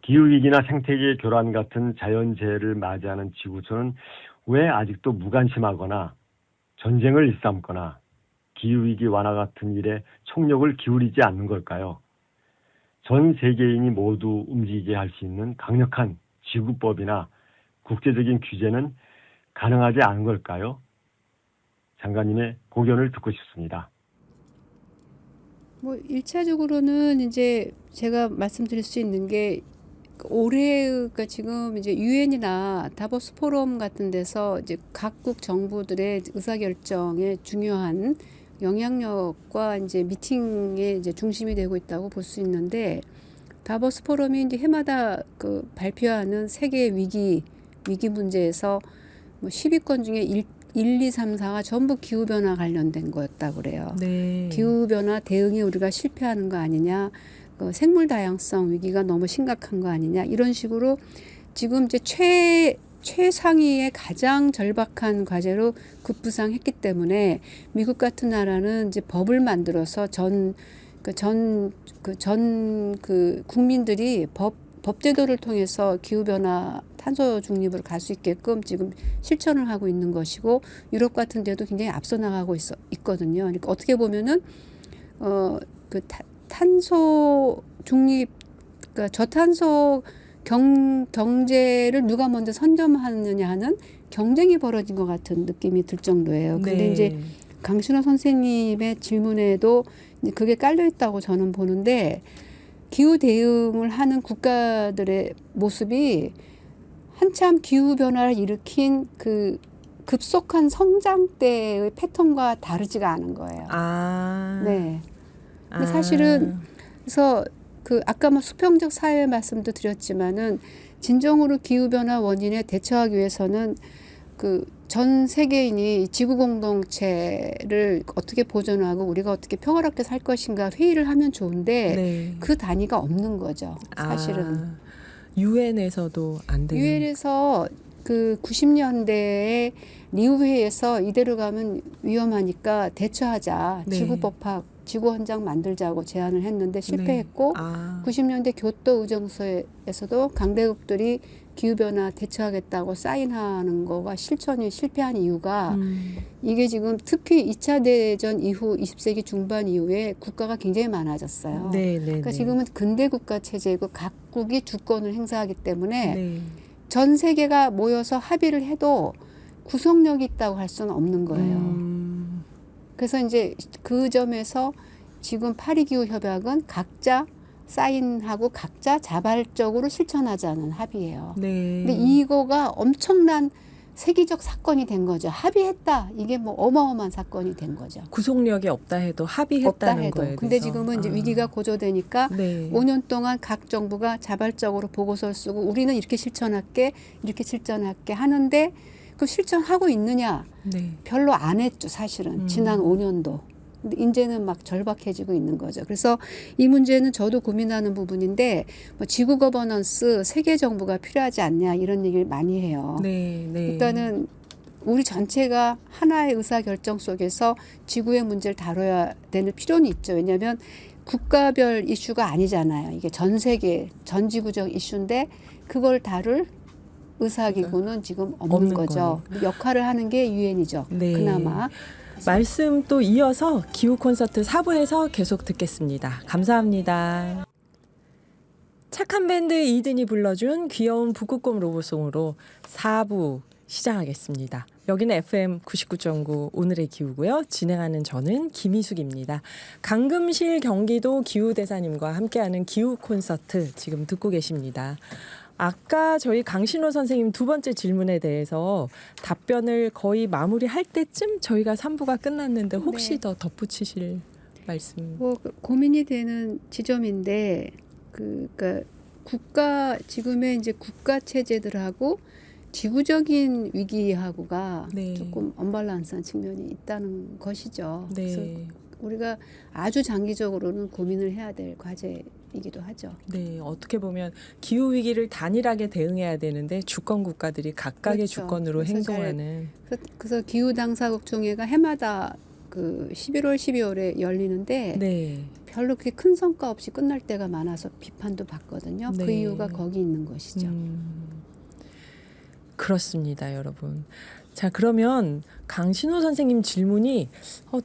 기후위기나 생태계 교란 같은 자연재해를 맞이하는 지구촌은 왜 아직도 무관심하거나 전쟁을 일삼거나 기후위기 완화 같은 일에 총력을 기울이지 않는 걸까요? 전 세계인이 모두 움직이게 할 수 있는 강력한 지구법이나 국제적인 규제는 가능하지 않은 걸까요? 장관님의 고견을 듣고 싶습니다. 뭐 1차적으로는 이제 제가 말씀드릴 수 있는 게 올해가 지금 이제 유엔이나 다보스 포럼 같은 데서 이제 각국 정부들의 의사결정에 중요한 영향력과 이제 미팅의 이제 중심이 되고 있다고 볼 수 있는데 다보스 포럼이 이제 해마다 그 발표하는 세계 위기 문제에서 뭐 10위권 중에 1, 2, 3, 4가 전부 기후변화 관련된 거였다고 그래요. 네. 기후변화 대응에 우리가 실패하는 거 아니냐, 생물 다양성 위기가 너무 심각한 거 아니냐 이런 식으로 지금 이제 최상위의 가장 절박한 과제로 급부상했기 때문에 미국 같은 나라는 이제 법을 만들어서 전 국민들이 법 제도를 통해서 기후변화 탄소 중립으로 갈 수 있게끔 지금 실천을 하고 있는 것이고 유럽 같은 데도 굉장히 앞서 나가고 있거든요. 그러니까 어떻게 보면은 탄소 중립, 그러니까 저탄소 경제를 누가 먼저 선점하느냐 하는 경쟁이 벌어진 것 같은 느낌이 들 정도예요. 근데 네. 이제 강신호 선생님의 질문에도 그게 깔려 있다고 저는 보는데 기후 대응을 하는 국가들의 모습이 한참 기후 변화를 일으킨 그 급속한 성장 때의 패턴과 다르지가 않은 거예요. 네. 근데 사실은 그래서 그 아까 뭐 수평적 사회 말씀도 드렸지만은 진정으로 기후 변화 원인에 대처하기 위해서는 그 전 세계인이 지구 공동체를 어떻게 보존하고 우리가 어떻게 평화롭게 살 것인가 회의를 하면 좋은데 네. 그 단위가 없는 거죠. 사실은. 유엔에서도 안 되는. 유엔에서 그 90년대에 리우 회의에서 이대로 가면 위험하니까 대처하자. 네. 지구법학, 지구헌장 만들자고 제안을 했는데 실패했고 90년대 교토 의정서에서도 강대국들이 기후변화 대처하겠다고 사인하는 거가 실천이 실패한 이유가 이게 지금 특히 2차 대전 이후 20세기 중반 이후에 국가가 굉장히 많아졌어요. 네, 네, 그러니까 네. 지금은 근대 국가 체제고 각국이 주권을 행사하기 때문에 네. 전 세계가 모여서 합의를 해도 구속력이 있다고 할 수는 없는 거예요. 그래서 이제 그 점에서 지금 파리 기후 협약은 각자 사인하고 각자 자발적으로 실천하자는 합의예요. 네. 근데 이거가 엄청난 세계적 사건이 된 거죠. 합의했다. 이게 뭐 어마어마한 사건이 된 거죠. 구속력이 없다 해도 없다 합의했다는 해도. 거에 근데 대해서. 지금은 이제 아. 위기가 고조되니까 네. 5년 동안 각 정부가 자발적으로 보고서를 쓰고 우리는 이렇게 실천할게, 이렇게 실천할게 하는데 그 실천하고 있느냐? 네. 별로 안 했죠, 사실은. 지난 5년도. 근데 이제는 막 절박해지고 있는 거죠. 그래서 이 문제는 저도 고민하는 부분인데 뭐 지구 거버넌스 세계 정부가 필요하지 않냐 이런 얘기를 많이 해요. 네. 네. 일단은 우리 전체가 하나의 의사결정 속에서 지구의 문제를 다뤄야 되는 필요는 있죠. 왜냐하면 국가별 이슈가 아니잖아요. 이게 전 세계, 전 지구적 이슈인데 그걸 다룰 의사기구는 지금 없는 거죠. 역할을 하는 게 유엔이죠. 네. 그나마. 말씀 또 이어서 기후 콘서트 4부에서 계속 듣겠습니다. 감사합니다. 착한 밴드 이든이 불러준 귀여운 북극곰 로봇송으로 4부 시작하겠습니다. 여기는 FM 99.9 오늘의 기후고요. 진행하는 저는 김희숙입니다. 강금실 경기도 기후대사님과 함께하는 기후 콘서트 지금 듣고 계십니다. 아까 저희 강신호 선생님 두 번째 질문에 대해서 답변을 거의 마무리할 때쯤 저희가 3부가 끝났는데 혹시 네. 더 덧붙이실 말씀? 뭐 고민이 되는 지점인데 그러니까 국가 지금의 이제 국가 체제들하고 지구적인 위기하고가 네. 조금 언밸런스한 측면이 있다는 것이죠. 그래서 네. 우리가 아주 장기적으로는 고민을 해야 될 과제이기도 하죠. 네, 어떻게 보면 기후 위기를 단일하게 대응해야 되는데 주권 국가들이 각각의 그렇죠. 주권으로 그래서 행동하는. 그래서 기후 당사국 총회가 해마다 그 11월, 12월에 열리는데 네, 별로 그렇게 큰 성과 없이 끝날 때가 많아서 비판도 받거든요. 그 네. 이유가 거기 있는 것이죠. 그렇습니다, 여러분. 자, 그러면 강신호 선생님 질문이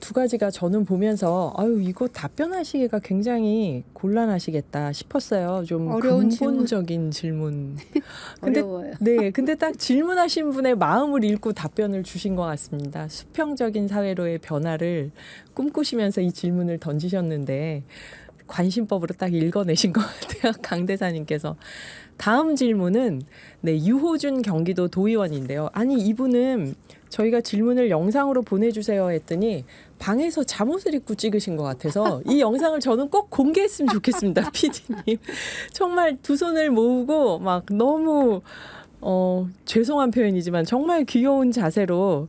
두 가지가 저는 보면서 이거 답변하시기가 굉장히 곤란하시겠다 싶었어요. 좀 어려운 근본적인 질문. 근데 어려워요. 네, 근데 딱 질문하신 분의 마음을 읽고 답변을 주신 것 같습니다. 수평적인 사회로의 변화를 꿈꾸시면서 이 질문을 던지셨는데 관심법으로 딱 읽어내신 것 같아요. 강 대사님께서. 다음 질문은 유호준 경기도 도의원인데요. 아니 이분은 저희가 질문을 영상으로 보내주세요 했더니 방에서 잠옷을 입고 찍으신 것 같아서 이 영상을 저는 꼭 공개했으면 좋겠습니다. PD님. 정말 두 손을 모으고 막 너무 죄송한 표현이지만 정말 귀여운 자세로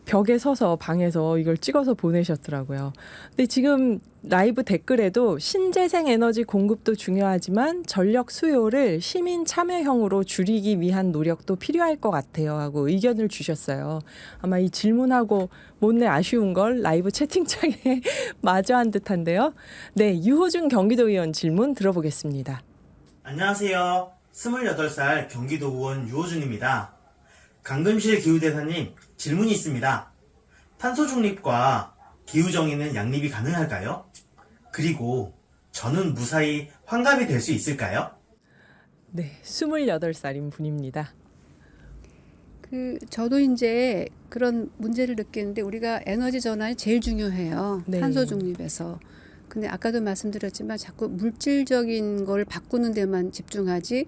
벽에 서서 방에서 이걸 찍어서 보내셨더라고요. 근데 지금 라이브 댓글에도 신재생 에너지 공급도 중요하지만 전력 수요를 시민 참여형으로 줄이기 위한 노력도 필요할 것 같아요 하고 의견을 주셨어요. 아마 이 질문하고 못내 아쉬운 걸 라이브 채팅창에 마주한 듯한데요. 네, 유호준 경기도의원 질문 들어보겠습니다. 안녕하세요. 28살 경기도 의원 유호준입니다. 강금실 기후대사님 질문이 있습니다. 탄소 중립과 기후 정의는 양립이 가능할까요? 그리고 저는 무사히 환갑이 될 수 있을까요? 네, 28살인 분입니다. 저도 이제 그런 문제를 느끼는데 우리가 에너지 전환이 제일 중요해요. 네. 탄소 중립에서. 근데 아까도 말씀드렸지만 자꾸 물질적인 걸 바꾸는 데만 집중하지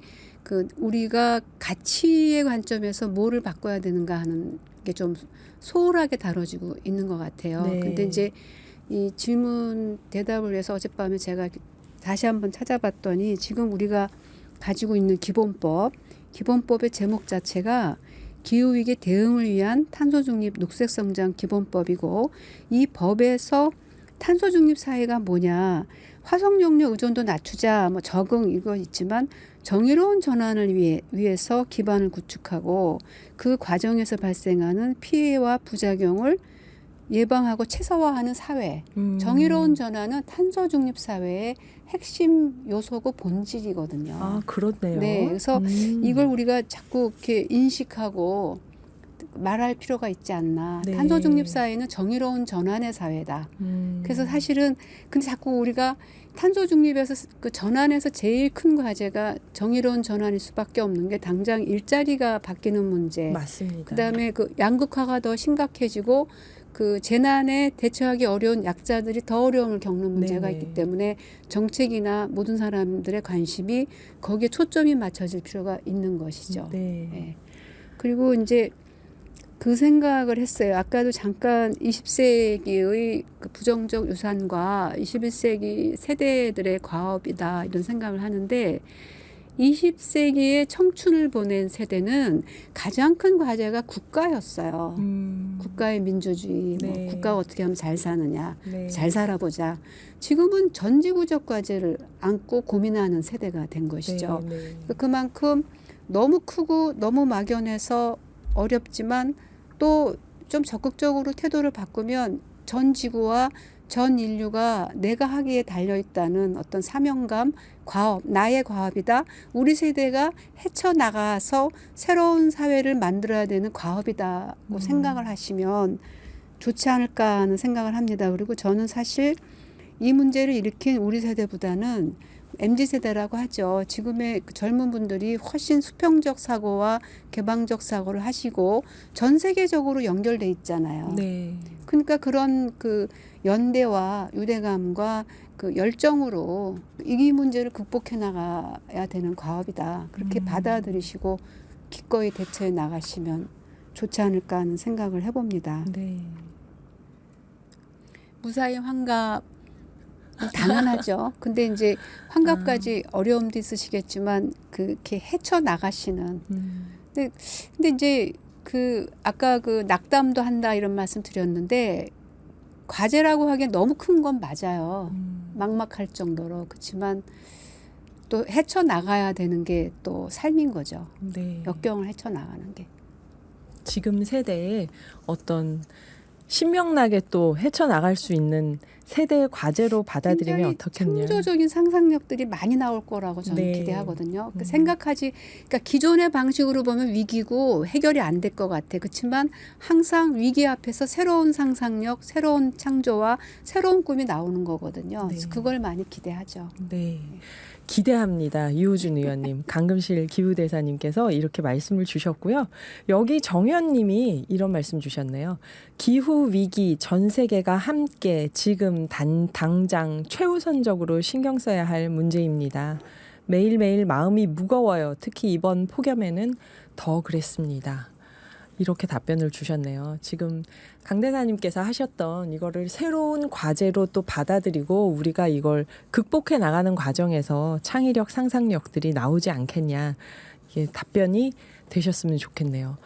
우리가 가치의 관점에서 뭐를 바꿔야 되는가 하는 게 좀 소홀하게 다뤄지고 있는 것 같아요. 네. 근데 이제 이 질문 대답을 위해서 어젯밤에 제가 다시 한번 찾아봤더니 지금 우리가 가지고 있는 기본법의 제목 자체가 기후위기 대응을 위한 탄소중립 녹색성장 기본법이고 이 법에서 탄소중립 사회가 뭐냐 화석연료 의존도 낮추자 적응 이거 있지만 정의로운 전환을 위해서 기반을 구축하고 그 과정에서 발생하는 피해와 부작용을 예방하고 최소화하는 사회. 정의로운 전환은 탄소 중립 사회의 핵심 요소고 본질이거든요. 아, 그렇네요. 네, 그래서 이걸 우리가 자꾸 이렇게 인식하고 말할 필요가 있지 않나. 네. 탄소 중립 사회는 정의로운 전환의 사회다. 그래서 사실은 근데 자꾸 우리가 탄소 중립에서 그 전환에서 제일 큰 과제가 정의로운 전환일 수밖에 없는 게 당장 일자리가 바뀌는 문제. 맞습니다. 그다음에 그 양극화가 더 심각해지고 그 재난에 대처하기 어려운 약자들이 더 어려움을 겪는 문제가 네네. 있기 때문에 정책이나 모든 사람들의 관심이 거기에 초점이 맞춰질 필요가 있는 것이죠. 네. 예. 그리고 이제 그 생각을 했어요. 아까도 잠깐 20세기의 그 부정적 유산과 21세기 세대들의 과업이다 이런 생각을 하는데 20세기의 청춘을 보낸 세대는 가장 큰 과제가 국가였어요. 국가의 민주주의, 뭐 네. 국가가 어떻게 하면 잘 사느냐, 네. 잘 살아보자. 지금은 전지구적 과제를 안고 고민하는 세대가 된 것이죠. 네. 그만큼 너무 크고 너무 막연해서 어렵지만 또 좀 적극적으로 태도를 바꾸면 전 지구와 전 인류가 내가 하기에 달려있다는 어떤 사명감, 과업, 나의 과업이다. 우리 세대가 헤쳐나가서 새로운 사회를 만들어야 되는 과업이다고 생각을 하시면 좋지 않을까 하는 생각을 합니다. 그리고 저는 사실 이 문제를 일으킨 우리 세대보다는 MZ세대라고 하죠. 지금의 그 젊은 분들이 훨씬 수평적 사고와 개방적 사고를 하시고 전 세계적으로 연결돼 있잖아요. 네. 그러니까 그런 그 연대와 유대감과 그 열정으로 이 문제를 극복해 나가야 되는 과업이다. 그렇게 받아들이시고 기꺼이 대처해 나가시면 좋지 않을까 하는 생각을 해봅니다. 네. 무사히 환갑 당연하죠. 근데 이제 환갑까지 어려움도 있으시겠지만 그렇게 헤쳐 나가시는. 근데 이제 그 아까 그 낙담도 한다 이런 말씀 드렸는데 과제라고 하기엔 너무 큰 건 맞아요. 막막할 정도로. 그렇지만 또 헤쳐 나가야 되는 게 또 삶인 거죠. 네. 역경을 헤쳐 나가는 게. 지금 세대에 어떤 신명나게 또 헤쳐나갈 수 있는 세대의 과제로 받아들이면 굉장히 어떻겠냐. 창조적인 상상력들이 많이 나올 거라고 저는 네. 기대하거든요. 그러니까 기존의 방식으로 보면 위기고 해결이 안 될 것 같아. 그렇지만 항상 위기 앞에서 새로운 상상력, 새로운 창조와 새로운 꿈이 나오는 거거든요. 그래서 네. 그걸 많이 기대하죠. 네. 기대합니다. 유호준 의원님, 강금실 기후대사님께서 이렇게 말씀을 주셨고요. 여기 정현님이 이런 말씀 주셨네요. 기후위기 전 세계가 함께 지금 당장 최우선적으로 신경 써야 할 문제입니다. 매일매일 마음이 무거워요. 특히 이번 폭염에는 더 그랬습니다. 이렇게 답변을 주셨네요. 지금 강 대사님께서 하셨던 이거를 새로운 과제로 또 받아들이고 우리가 이걸 극복해 나가는 과정에서 창의력, 상상력들이 나오지 않겠냐. 이게 답변이 되셨으면 좋겠네요.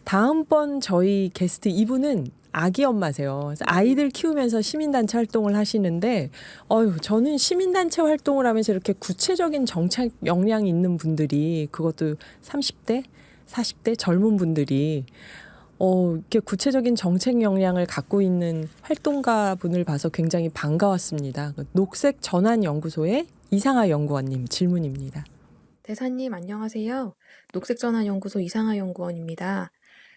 다음번 저희 게스트 이분은 아기 엄마세요. 그래서 아이들 키우면서 시민단체 활동을 하시는데 저는 시민단체 활동을 하면서 이렇게 구체적인 정책 역량이 있는 분들이 그것도 30대? 40대 젊은 분들이 이렇게 구체적인 정책 역량을 갖고 있는 활동가 분을 봐서 굉장히 반가웠습니다. 녹색 전환 연구소의 이상하 연구원님 질문입니다. 대사님 안녕하세요. 녹색전환연구소 이상하 연구원입니다.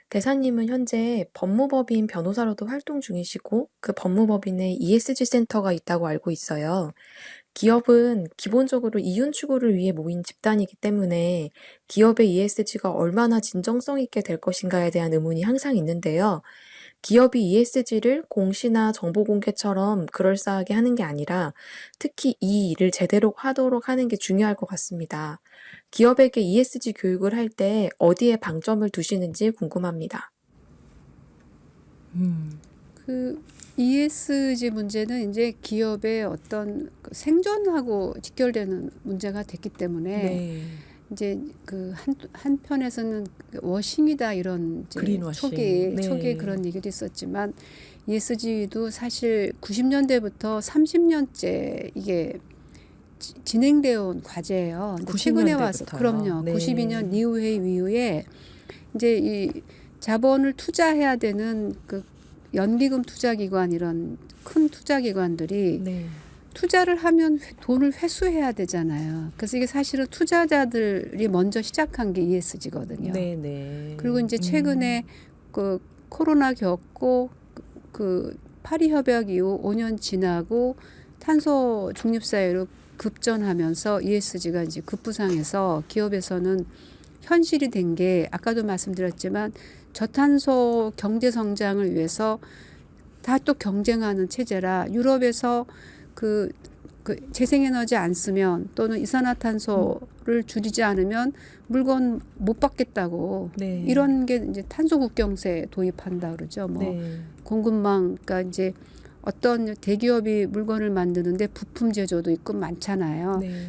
대사님은 현재 법무법인 변호사로도 활동 중이시고 그 법무법인에 ESG 센터가 있다고 알고 있어요. 기업은 기본적으로 이윤 추구를 위해 모인 집단이기 때문에 기업의 ESG가 얼마나 진정성 있게 될 것인가에 대한 의문이 항상 있는데요. 기업이 ESG를 공시나 정보 공개처럼 그럴싸하게 하는 게 아니라 특히 이 일을 제대로 하도록 하는 게 중요할 것 같습니다. 기업에게 ESG 교육을 할 때 어디에 방점을 두시는지 궁금합니다. 그 ESG 문제는 이제 기업의 어떤 그 생존하고 직결되는 문제가 됐기 때문에 네. 이제 그 한편에서는 워싱이다 이런 이제 그린워싱. 네. 초기에 그런 얘기도 있었지만 ESG도 사실 90년대부터 30년째 이게 진행되어 온 과제예요. 근데 최근에 와서 90년대부터요. 그럼요. 네. 92년 니우회 이후에 이제 이 자본을 투자해야 되는 그 연기금 투자기관 이런 큰 투자기관들이 네. 투자를 하면 돈을 회수해야 되잖아요. 그래서 이게 사실은 투자자들이 먼저 시작한 게 ESG거든요. 네, 네. 그리고 이제 최근에 그 코로나 겪고 그 파리 협약 이후 5년 지나고 탄소 중립 사회로 급전하면서 ESG가 이제 급부상해서 기업에서는 현실이 된 게 아까도 말씀드렸지만 저탄소 경제 성장을 위해서 다 또 경쟁하는 체제라 유럽에서 그 재생에너지 안 쓰면 또는 이산화탄소를 줄이지 않으면 물건 못 받겠다고 네. 이런 게 이제 탄소 국경세 도입한다 그러죠. 뭐 네. 공급망, 그러니까 이제 어떤 대기업이 물건을 만드는데 부품 제조도 있고 많잖아요. 네.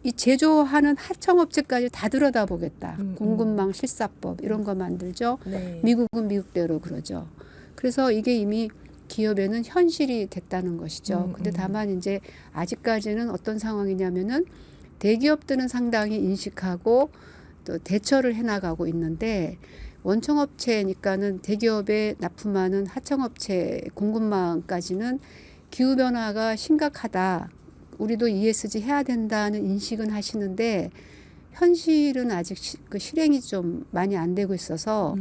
이 제조하는 하청업체까지 다 들여다보겠다. 음. 공급망 실사법 이런 거 만들죠. 네. 미국은 미국대로 그러죠. 그래서 이게 이미 기업에는 현실이 됐다는 것이죠. 근데 다만 이제 아직까지는 어떤 상황이냐면은 대기업들은 상당히 인식하고 또 대처를 해나가고 있는데 원청업체니까는 대기업에 납품하는 하청업체 공급망까지는 기후변화가 심각하다. 우리도 ESG 해야 된다는 인식은 하시는데 현실은 아직 그 실행이 좀 많이 안 되고 있어서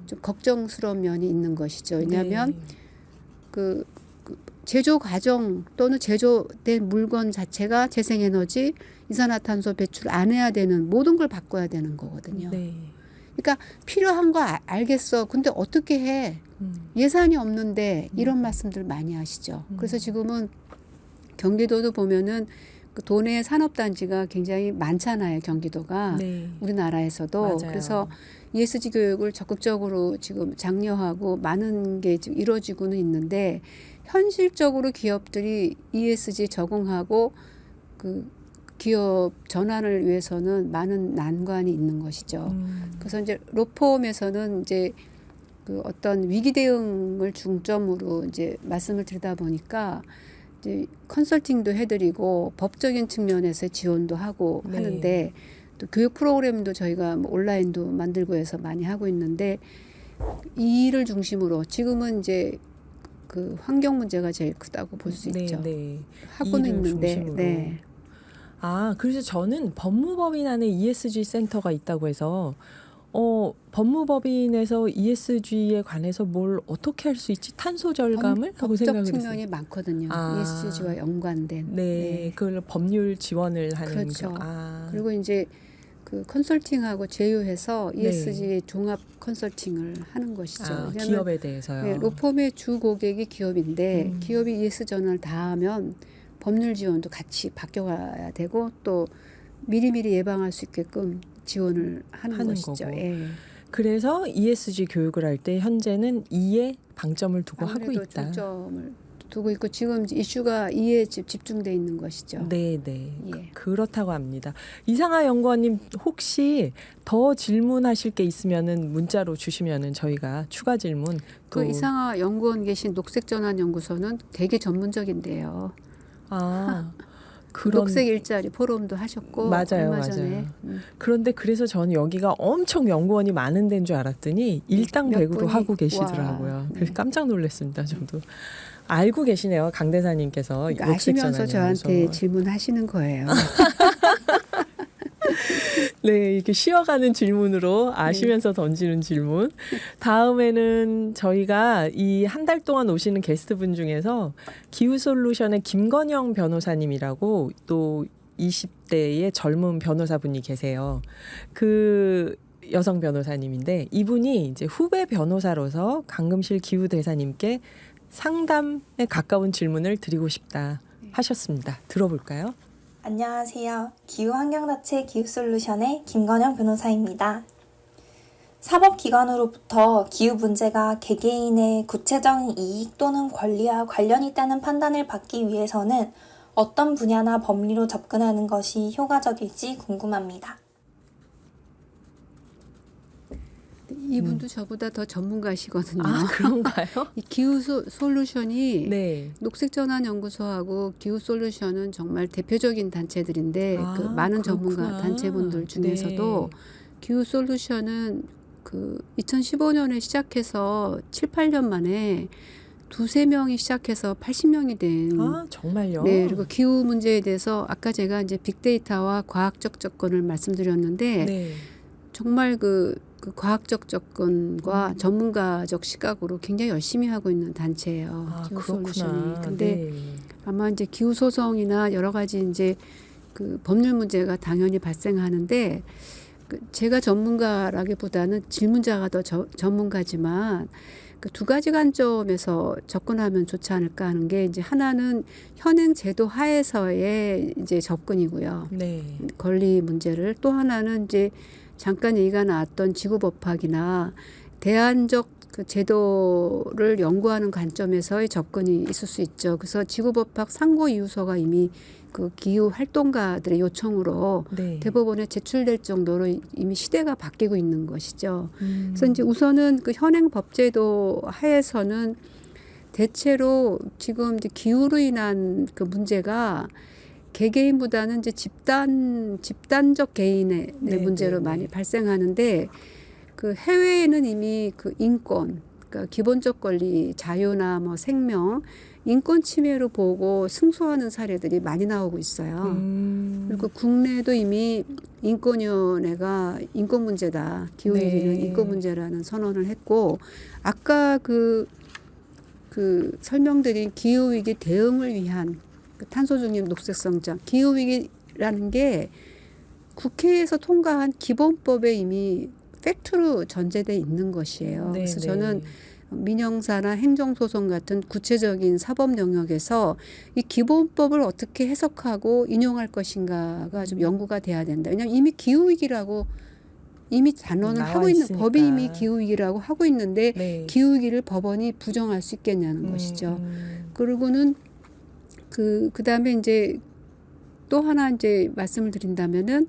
좀 걱정스러운 면이 있는 것이죠. 왜냐하면 네. 그 제조 과정 또는 제조된 물건 자체가 재생에너지, 이산화탄소 배출 안 해야 되는 모든 걸 바꿔야 되는 거거든요. 네. 그러니까 필요한 거 알겠어. 근데 어떻게 해? 예산이 없는데 이런 말씀들 많이 하시죠. 그래서 지금은 경기도도 보면은 그 도내 산업단지가 굉장히 많잖아요. 경기도가. 네. 우리나라에서도. 맞아요. 그래서 ESG 교육을 적극적으로 지금 장려하고 많은 게 지금 이루어지고는 있는데 현실적으로 기업들이 ESG 적응하고 그 기업 전환을 위해서는 많은 난관이 있는 것이죠. 그래서 이제 로펌에서는 이제 그 어떤 위기 대응을 중점으로 이제 말씀을 드리다 보니까 이제 컨설팅도 해드리고 법적인 측면에서 지원도 하고 네. 하는데 또 교육 프로그램도 저희가 뭐 온라인도 만들고 해서 많이 하고 있는데 이 일을 중심으로 지금은 이제 그 환경 문제가 제일 크다고 볼 수 네, 있죠. 네. 하고는 일을 있는데, 중심으로. 네. 아, 그래서 저는 법무법인 안에 ESG 센터가 있다고 해서 법무법인에서 ESG에 관해서 뭘 어떻게 할 수 있지? 탄소 절감을 하고 법적 생각을 측면이 했어요. 많거든요. 아. ESG와 연관된. 네, 그걸 법률 지원을 하는 그렇죠. 거. 아. 그리고 이제 그 컨설팅하고 제휴해서 네. ESG 종합 컨설팅을 하는 것이죠. 아, 왜냐하면 기업에 대해서요. 네, 로펌의 주 고객이 기업인데 기업이 ES 전환을 다 하면 법률 지원도 같이 바뀌어가야 되고 또 미리미리 예방할 수 있게끔 지원을 하는 것이죠. 거고. 예. 그래서 ESG 교육을 할 때 현재는 이에 방점을 두고 하고 아무래도 있다. 중점을 두고 있고 지금 이슈가 이에 집중돼 있는 것이죠. 네, 네. 예. 그렇다고 합니다. 이상하 연구원님 혹시 더 질문하실 게 있으면은 문자로 주시면은 저희가 추가 질문 또 그 이상하 연구원 계신 녹색전환연구소는 되게 전문적인데요. 그런 녹색 일자리 포럼도 하셨고 맞아요, 얼마 전에 맞아요. 그런데 그래서 저는 여기가 엄청 연구원이 많은 데인 줄 알았더니 일당백으로 분이? 하고 계시더라고요. 와, 그래서 깜짝 놀랐습니다. 저도 알고 계시네요, 강 대사님께서. 그러니까 아시면서 저한테 녹색전환연구소. 질문하시는 거예요. 네, 이렇게 쉬어가는 질문으로 아시면서 던지는 질문. 다음에는 저희가 이 한 달 동안 오시는 게스트분 중에서 기후솔루션의 김건영 변호사님이라고 또 20대의 젊은 변호사분이 계세요. 그 여성 변호사님인데 이분이 이제 후배 변호사로서 강금실 기후대사님께 상담에 가까운 질문을 드리고 싶다 하셨습니다. 들어볼까요? 안녕하세요. 기후환경자체 기후솔루션의 김건영 변호사입니다. 사법기관으로부터 기후 문제가 개개인의 구체적인 이익 또는 권리와 관련이 있다는 판단을 받기 위해서는 어떤 분야나 법리로 접근하는 것이 효과적일지 궁금합니다. 이분도 저보다 더 전문가시거든요. 아, 그런가요? 이 기후 솔루션이 네. 녹색전환연구소하고 기후솔루션은 정말 대표적인 단체들인데 아, 그 많은 전문가 그렇구나. 단체분들 중에서도 네. 기후솔루션은 그 2015년에 시작해서 7, 8년 만에 두세 명이 시작해서 80명이 된 아, 정말요? 네, 그리고 기후 문제에 대해서 아까 제가 이제 빅데이터와 과학적 접근을 말씀드렸는데 네. 정말 그 과학적 접근과 전문가적 시각으로 굉장히 열심히 하고 있는 단체예요. 아, 기후 그렇구나. 솔루션이. 근데 네. 아마 이제 기후 소송이나 여러 가지 이제 그 법률 문제가 당연히 발생하는데 제가 전문가라기보다는 질문자가 더 전문가지만 그 두 가지 관점에서 접근하면 좋지 않을까 하는 게 이제 하나는 현행 제도 하에서의 이제 접근이고요. 네. 권리 문제를 또 하나는 이제 잠깐 얘기가 나왔던 지구법학이나 대안적 그 제도를 연구하는 관점에서의 접근이 있을 수 있죠. 그래서 지구법학 상고 이유서가 이미 그 기후 활동가들의 요청으로 네. 대법원에 제출될 정도로 이미 시대가 바뀌고 있는 것이죠. 그래서 이제 우선은 그 현행 법제도 하에서는 대체로 지금 이제 기후로 인한 그 문제가 개개인보다는 이제 집단적 개인의 네, 문제로 네, 많이 네. 발생하는데 그 해외에는 이미 그 인권, 그러니까 기본적 권리, 자유나 뭐 생명, 인권 침해로 보고 승소하는 사례들이 많이 나오고 있어요. 그리고 국내도 이미 인권위원회가 인권 문제다, 기후위기는 네. 인권 문제라는 선언을 했고, 아까 그 설명드린 기후위기 대응을 위한 그 탄소 중립 녹색 성장, 기후위기라는 게 국회에서 통과한 기본법에 이미 팩트로 전제돼 있는 것이에요. 네, 그래서 네. 저는 민형사나 행정소송 같은 구체적인 사법 영역에서 이 기본법을 어떻게 해석하고 인용할 것인가가 좀 연구가 돼야 된다. 왜냐하면 이미 기후위기라고 이미 단언을 나와 하고 있는 있으니까. 법이 이미 기후위기라고 하고 있는데 네. 기후위기를 법원이 부정할 수 있겠냐는 것이죠. 그리고는 그다음에 이제 또 하나 이제 말씀을 드린다면은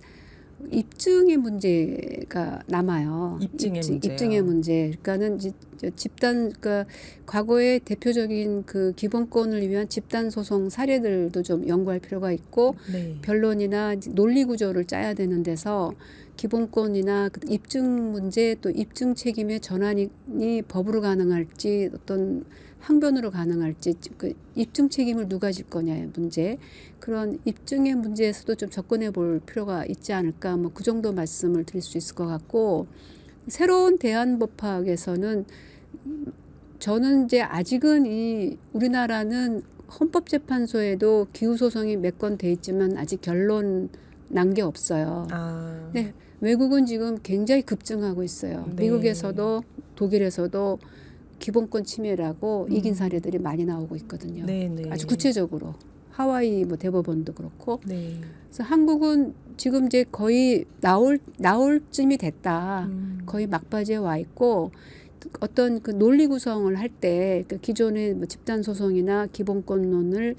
입증의 문제가 남아요. 입증의 문제요. 입증의 문제. 그러니까는 이제 그러니까 과거의 대표적인 그 기본권을 위한 집단 소송 사례들도 좀 연구할 필요가 있고 네. 변론이나 논리 구조를 짜야 되는 데서 기본권이나 그 입증 문제 또 입증 책임의 전환이 법으로 가능할지 어떤 항변으로 가능할지 그 입증 책임을 누가 질 거냐의 문제 그런 입증의 문제에서도 좀 접근해 볼 필요가 있지 않을까 뭐 그 정도 말씀을 드릴 수 있을 것 같고 새로운 대안법학에서는 저는 이제 아직은 이 우리나라는 헌법재판소에도 기후소송이 몇 건 돼 있지만 아직 결론 난 게 없어요. 아. 네, 외국은 지금 굉장히 급증하고 있어요. 네. 미국에서도 독일에서도 기본권 침해라고 이긴 사례들이 많이 나오고 있거든요. 네, 네. 아주 구체적으로 하와이 뭐 대법원도 그렇고. 네. 그래서 한국은 지금 이제 거의 나올 쯤이 됐다. 거의 막바지에 와 있고 어떤 그 논리 구성을 할 때 그 기존의 뭐 집단 소송이나 기본권론을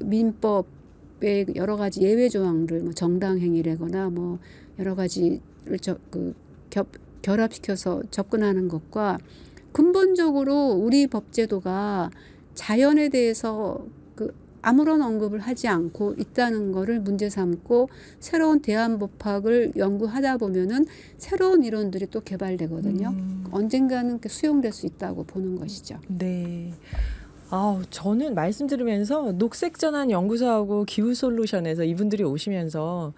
민법의 여러 가지 예외 조항들 뭐 정당 행위라거나 뭐 여러 가지를 결합시켜서 접근하는 것과 근본적으로 우리 법제도가 자연에 대해서 그 아무런 언급을 하지 않고 있다는 거를 문제 삼고 새로운 대안법학을 연구하다 보면은 새로운 이론들이 또 개발되거든요. 언젠가는 수용될 수 있다고 보는 것이죠. 네. 저는 말씀 들으면서 녹색전환연구소하고 기후솔루션에서 이분들이 오시면서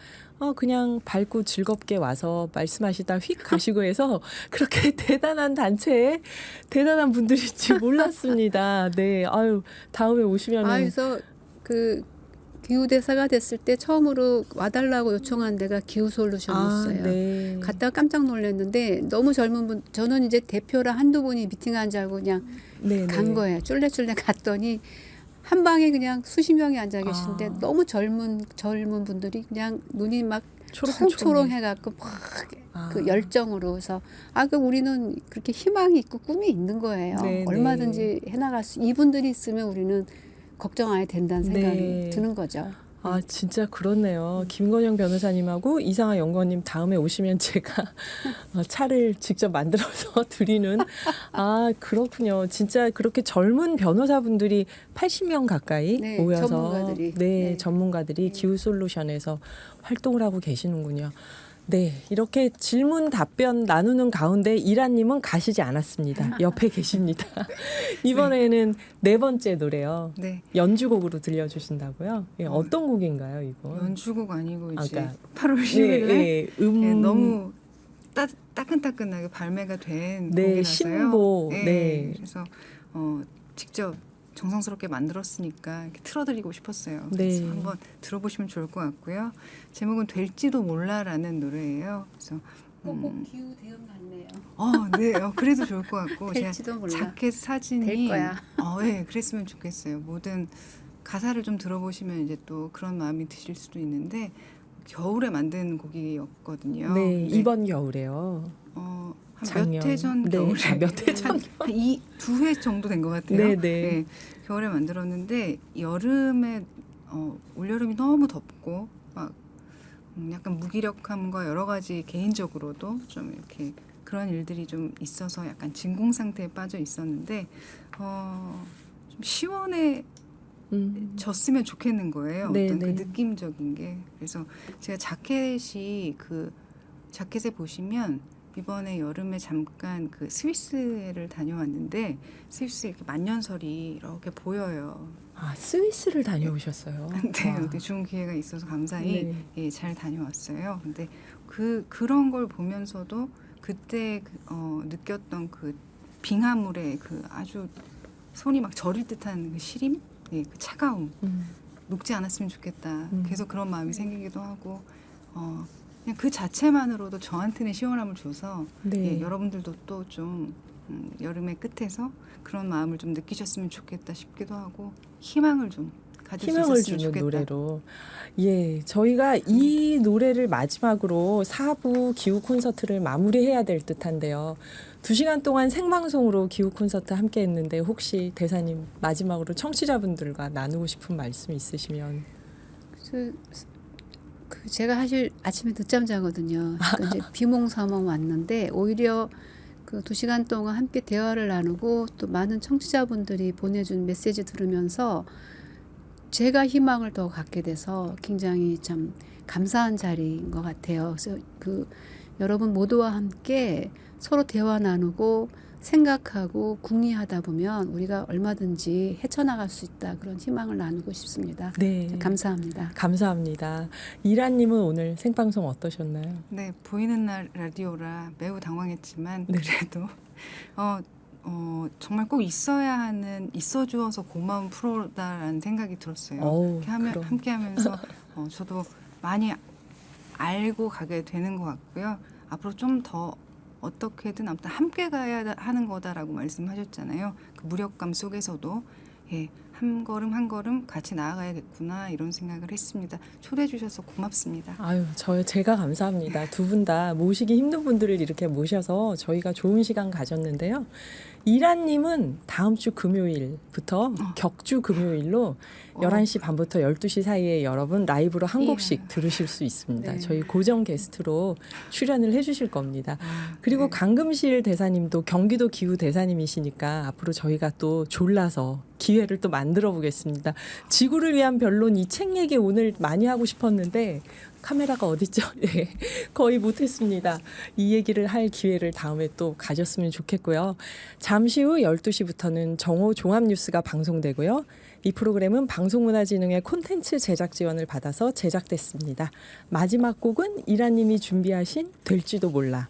그냥 밝고 즐겁게 와서 말씀하시다 휙 가시고 해서 그렇게 대단한 단체에 대단한 분들인지 몰랐습니다. 네. 다음에 오시면은. 그래서 그 기후대사가 됐을 때 처음으로 와달라고 요청한 데가 기후솔루션이었어요. 네. 갔다가 깜짝 놀랐는데 너무 젊은 분, 저는 이제 대표랑 한두 분이 미팅한 줄 알고 그냥 네, 간 네. 거예요. 쫄래쫄래 갔더니 한 방에 그냥 수십 명이 앉아 계시는데 너무 젊은 분들이 그냥 눈이 막 초롱초롱해갖고 막 그 열정으로 해서 그 우리는 그렇게 희망이 있고 꿈이 있는 거예요. 네, 얼마든지 해나갈 수 이분들이 있으면 우리는 걱정 안 해도 된다는 생각이 네. 드는 거죠. 진짜 그렇네요. 김건영 변호사님하고 이상하 연구원님 다음에 오시면 제가 차를 직접 만들어서 드리는. 그렇군요. 진짜 그렇게 젊은 변호사분들이 80명 가까이 네, 모여서 전문가들이. 네, 전문가들이 기후솔루션에서 활동을 하고 계시는군요. 네, 이렇게 질문 답변 나누는 가운데 이란님은 가시지 않았습니다. 옆에 계십니다. 이번에는 네 번째 노래요. 네. 연주곡으로 들려주신다고요? 예, 어떤 곡인가요, 이거? 연주곡 아니고 이제 그러니까 8월 10일 날 네, 너무 따끈따끈하게 발매가 된 네, 곡이라서요. 신보. 네. 그래서 직접 정성스럽게 만들었으니까 이렇게 틀어드리고 싶었어요. 네. 그래서 한번 들어보시면 좋을 것 같고요. 제목은 될지도 몰라라는 노래예요. 그래서 꼭 기후 대응 같네요. 아니에요. 네. 그래도 좋을 것 같고 제가 될지도 몰라. 자켓 사진이 될 거야. 네, 그랬으면 좋겠어요. 모든 가사를 좀 들어보시면 이제 또 그런 마음이 드실 수도 있는데 겨울에 만든 곡이었거든요. 네, 근데, 이번 겨울에요. 한 작년. 몇 해 전 네, 겨울에 몇 해 전. 두 해 정도 된 것 같아요. 네, 네. 겨울에 만들었는데 여름에 올여름이 너무 덥고 막 약간 무기력함과 여러 가지 개인적으로도 좀 이렇게 그런 일들이 좀 있어서 약간 진공 상태에 빠져 있었는데 좀 시원해졌으면 좋겠는 거예요. 네, 어떤 네. 그 느낌적인 게. 그래서 제가 자켓이 그 자켓에 보시면 이번에 여름에 잠깐 그 스위스를 다녀왔는데 스위스에 이렇게 만년설이 이렇게 보여요. 아, 스위스를 다녀오셨어요. 근데 와. 어떻게 좋은 기회가 있어서 감사히 네. 예, 잘 다녀왔어요. 근데 그런 걸 보면서도 그때 느꼈던 그 빙하물의 그 아주 손이 막 저릴 듯한 그 시림, 예, 그 차가움, 녹지 않았으면 좋겠다. 계속 그런 마음이 생기기도 하고 그냥 그 자체만으로도 저한테는 시원함을 줘서 네. 예, 여러분들도 또 좀 여름의 끝에서 그런 마음을 좀 느끼셨으면 좋겠다 싶기도 하고 희망을 좀 가질 희망을 수 있었으면 주는 좋겠다. 노래로. 예, 저희가 이 노래를 마지막으로 4부 기후 콘서트를 마무리해야 될 듯한데요. 2시간 동안 생방송으로 기후 콘서트 함께 했는데 혹시 대사님 마지막으로 청취자분들과 나누고 싶은 말씀 있으시면. 제가 사실 아침에 늦잠 자거든요. 그러니까 이제 비몽사몽 왔는데 오히려 그 2시간 동안 함께 대화를 나누고 또 많은 청취자분들이 보내준 메시지 들으면서 제가 희망을 더 갖게 돼서 굉장히 참 감사한 자리인 것 같아요. 그래서 그 여러분 모두와 함께 서로 대화 나누고 생각하고 궁리하다 보면 우리가 얼마든지 헤쳐나갈 수 있다. 그런 희망을 나누고 싶습니다. 네. 감사합니다. 감사합니다. 이란님은 오늘 생방송 어떠셨나요? 네, 보이는 날 라디오라 매우 당황했지만 네. 그래도 정말 꼭 있어 주어서 고마운 프로다라는 생각이 들었어요. 어우, 이렇게 그럼. 함께 하면서 저도 많이 알고 가게 되는 것 같고요. 앞으로 좀 더 어떻게든 아무튼 함께 가야 하는 거다라고 말씀하셨잖아요. 그 무력감 속에서도 예, 한 걸음 한 걸음 같이 나아가야겠구나 이런 생각을 했습니다. 초대해 주셔서 고맙습니다. 아유, 제가 감사합니다. 두 분 다 모시기 힘든 분들을 이렇게 모셔서 저희가 좋은 시간 가졌는데요. 이란님은 다음 주 금요일부터 격주 금요일로 11시 반부터 12시 사이에 여러분 라이브로 한 곡씩 들으실 수 있습니다. 네. 저희 고정 게스트로 출연을 해주실 겁니다. 그리고 네. 강금실 대사님도 경기도 기후 대사님이시니까 앞으로 저희가 또 졸라서 기회를 또 만들어 보겠습니다. 지구를 위한 변론 이 책 얘기 오늘 많이 하고 싶었는데 카메라가 어딨죠? 예, 거의 못했습니다. 이 얘기를 할 기회를 다음에 또 가졌으면 좋겠고요. 잠시 후 12시부터는 정오 종합뉴스가 방송되고요. 이 프로그램은 방송문화진흥의 콘텐츠 제작 지원을 받아서 제작됐습니다. 마지막 곡은 이라님이 준비하신 될지도 몰라.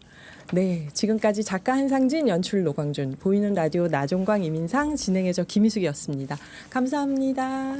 네, 지금까지 작가 한상진, 연출 노광준, 보이는 라디오 나종광, 이민상, 진행해줘 김희숙이었습니다. 감사합니다.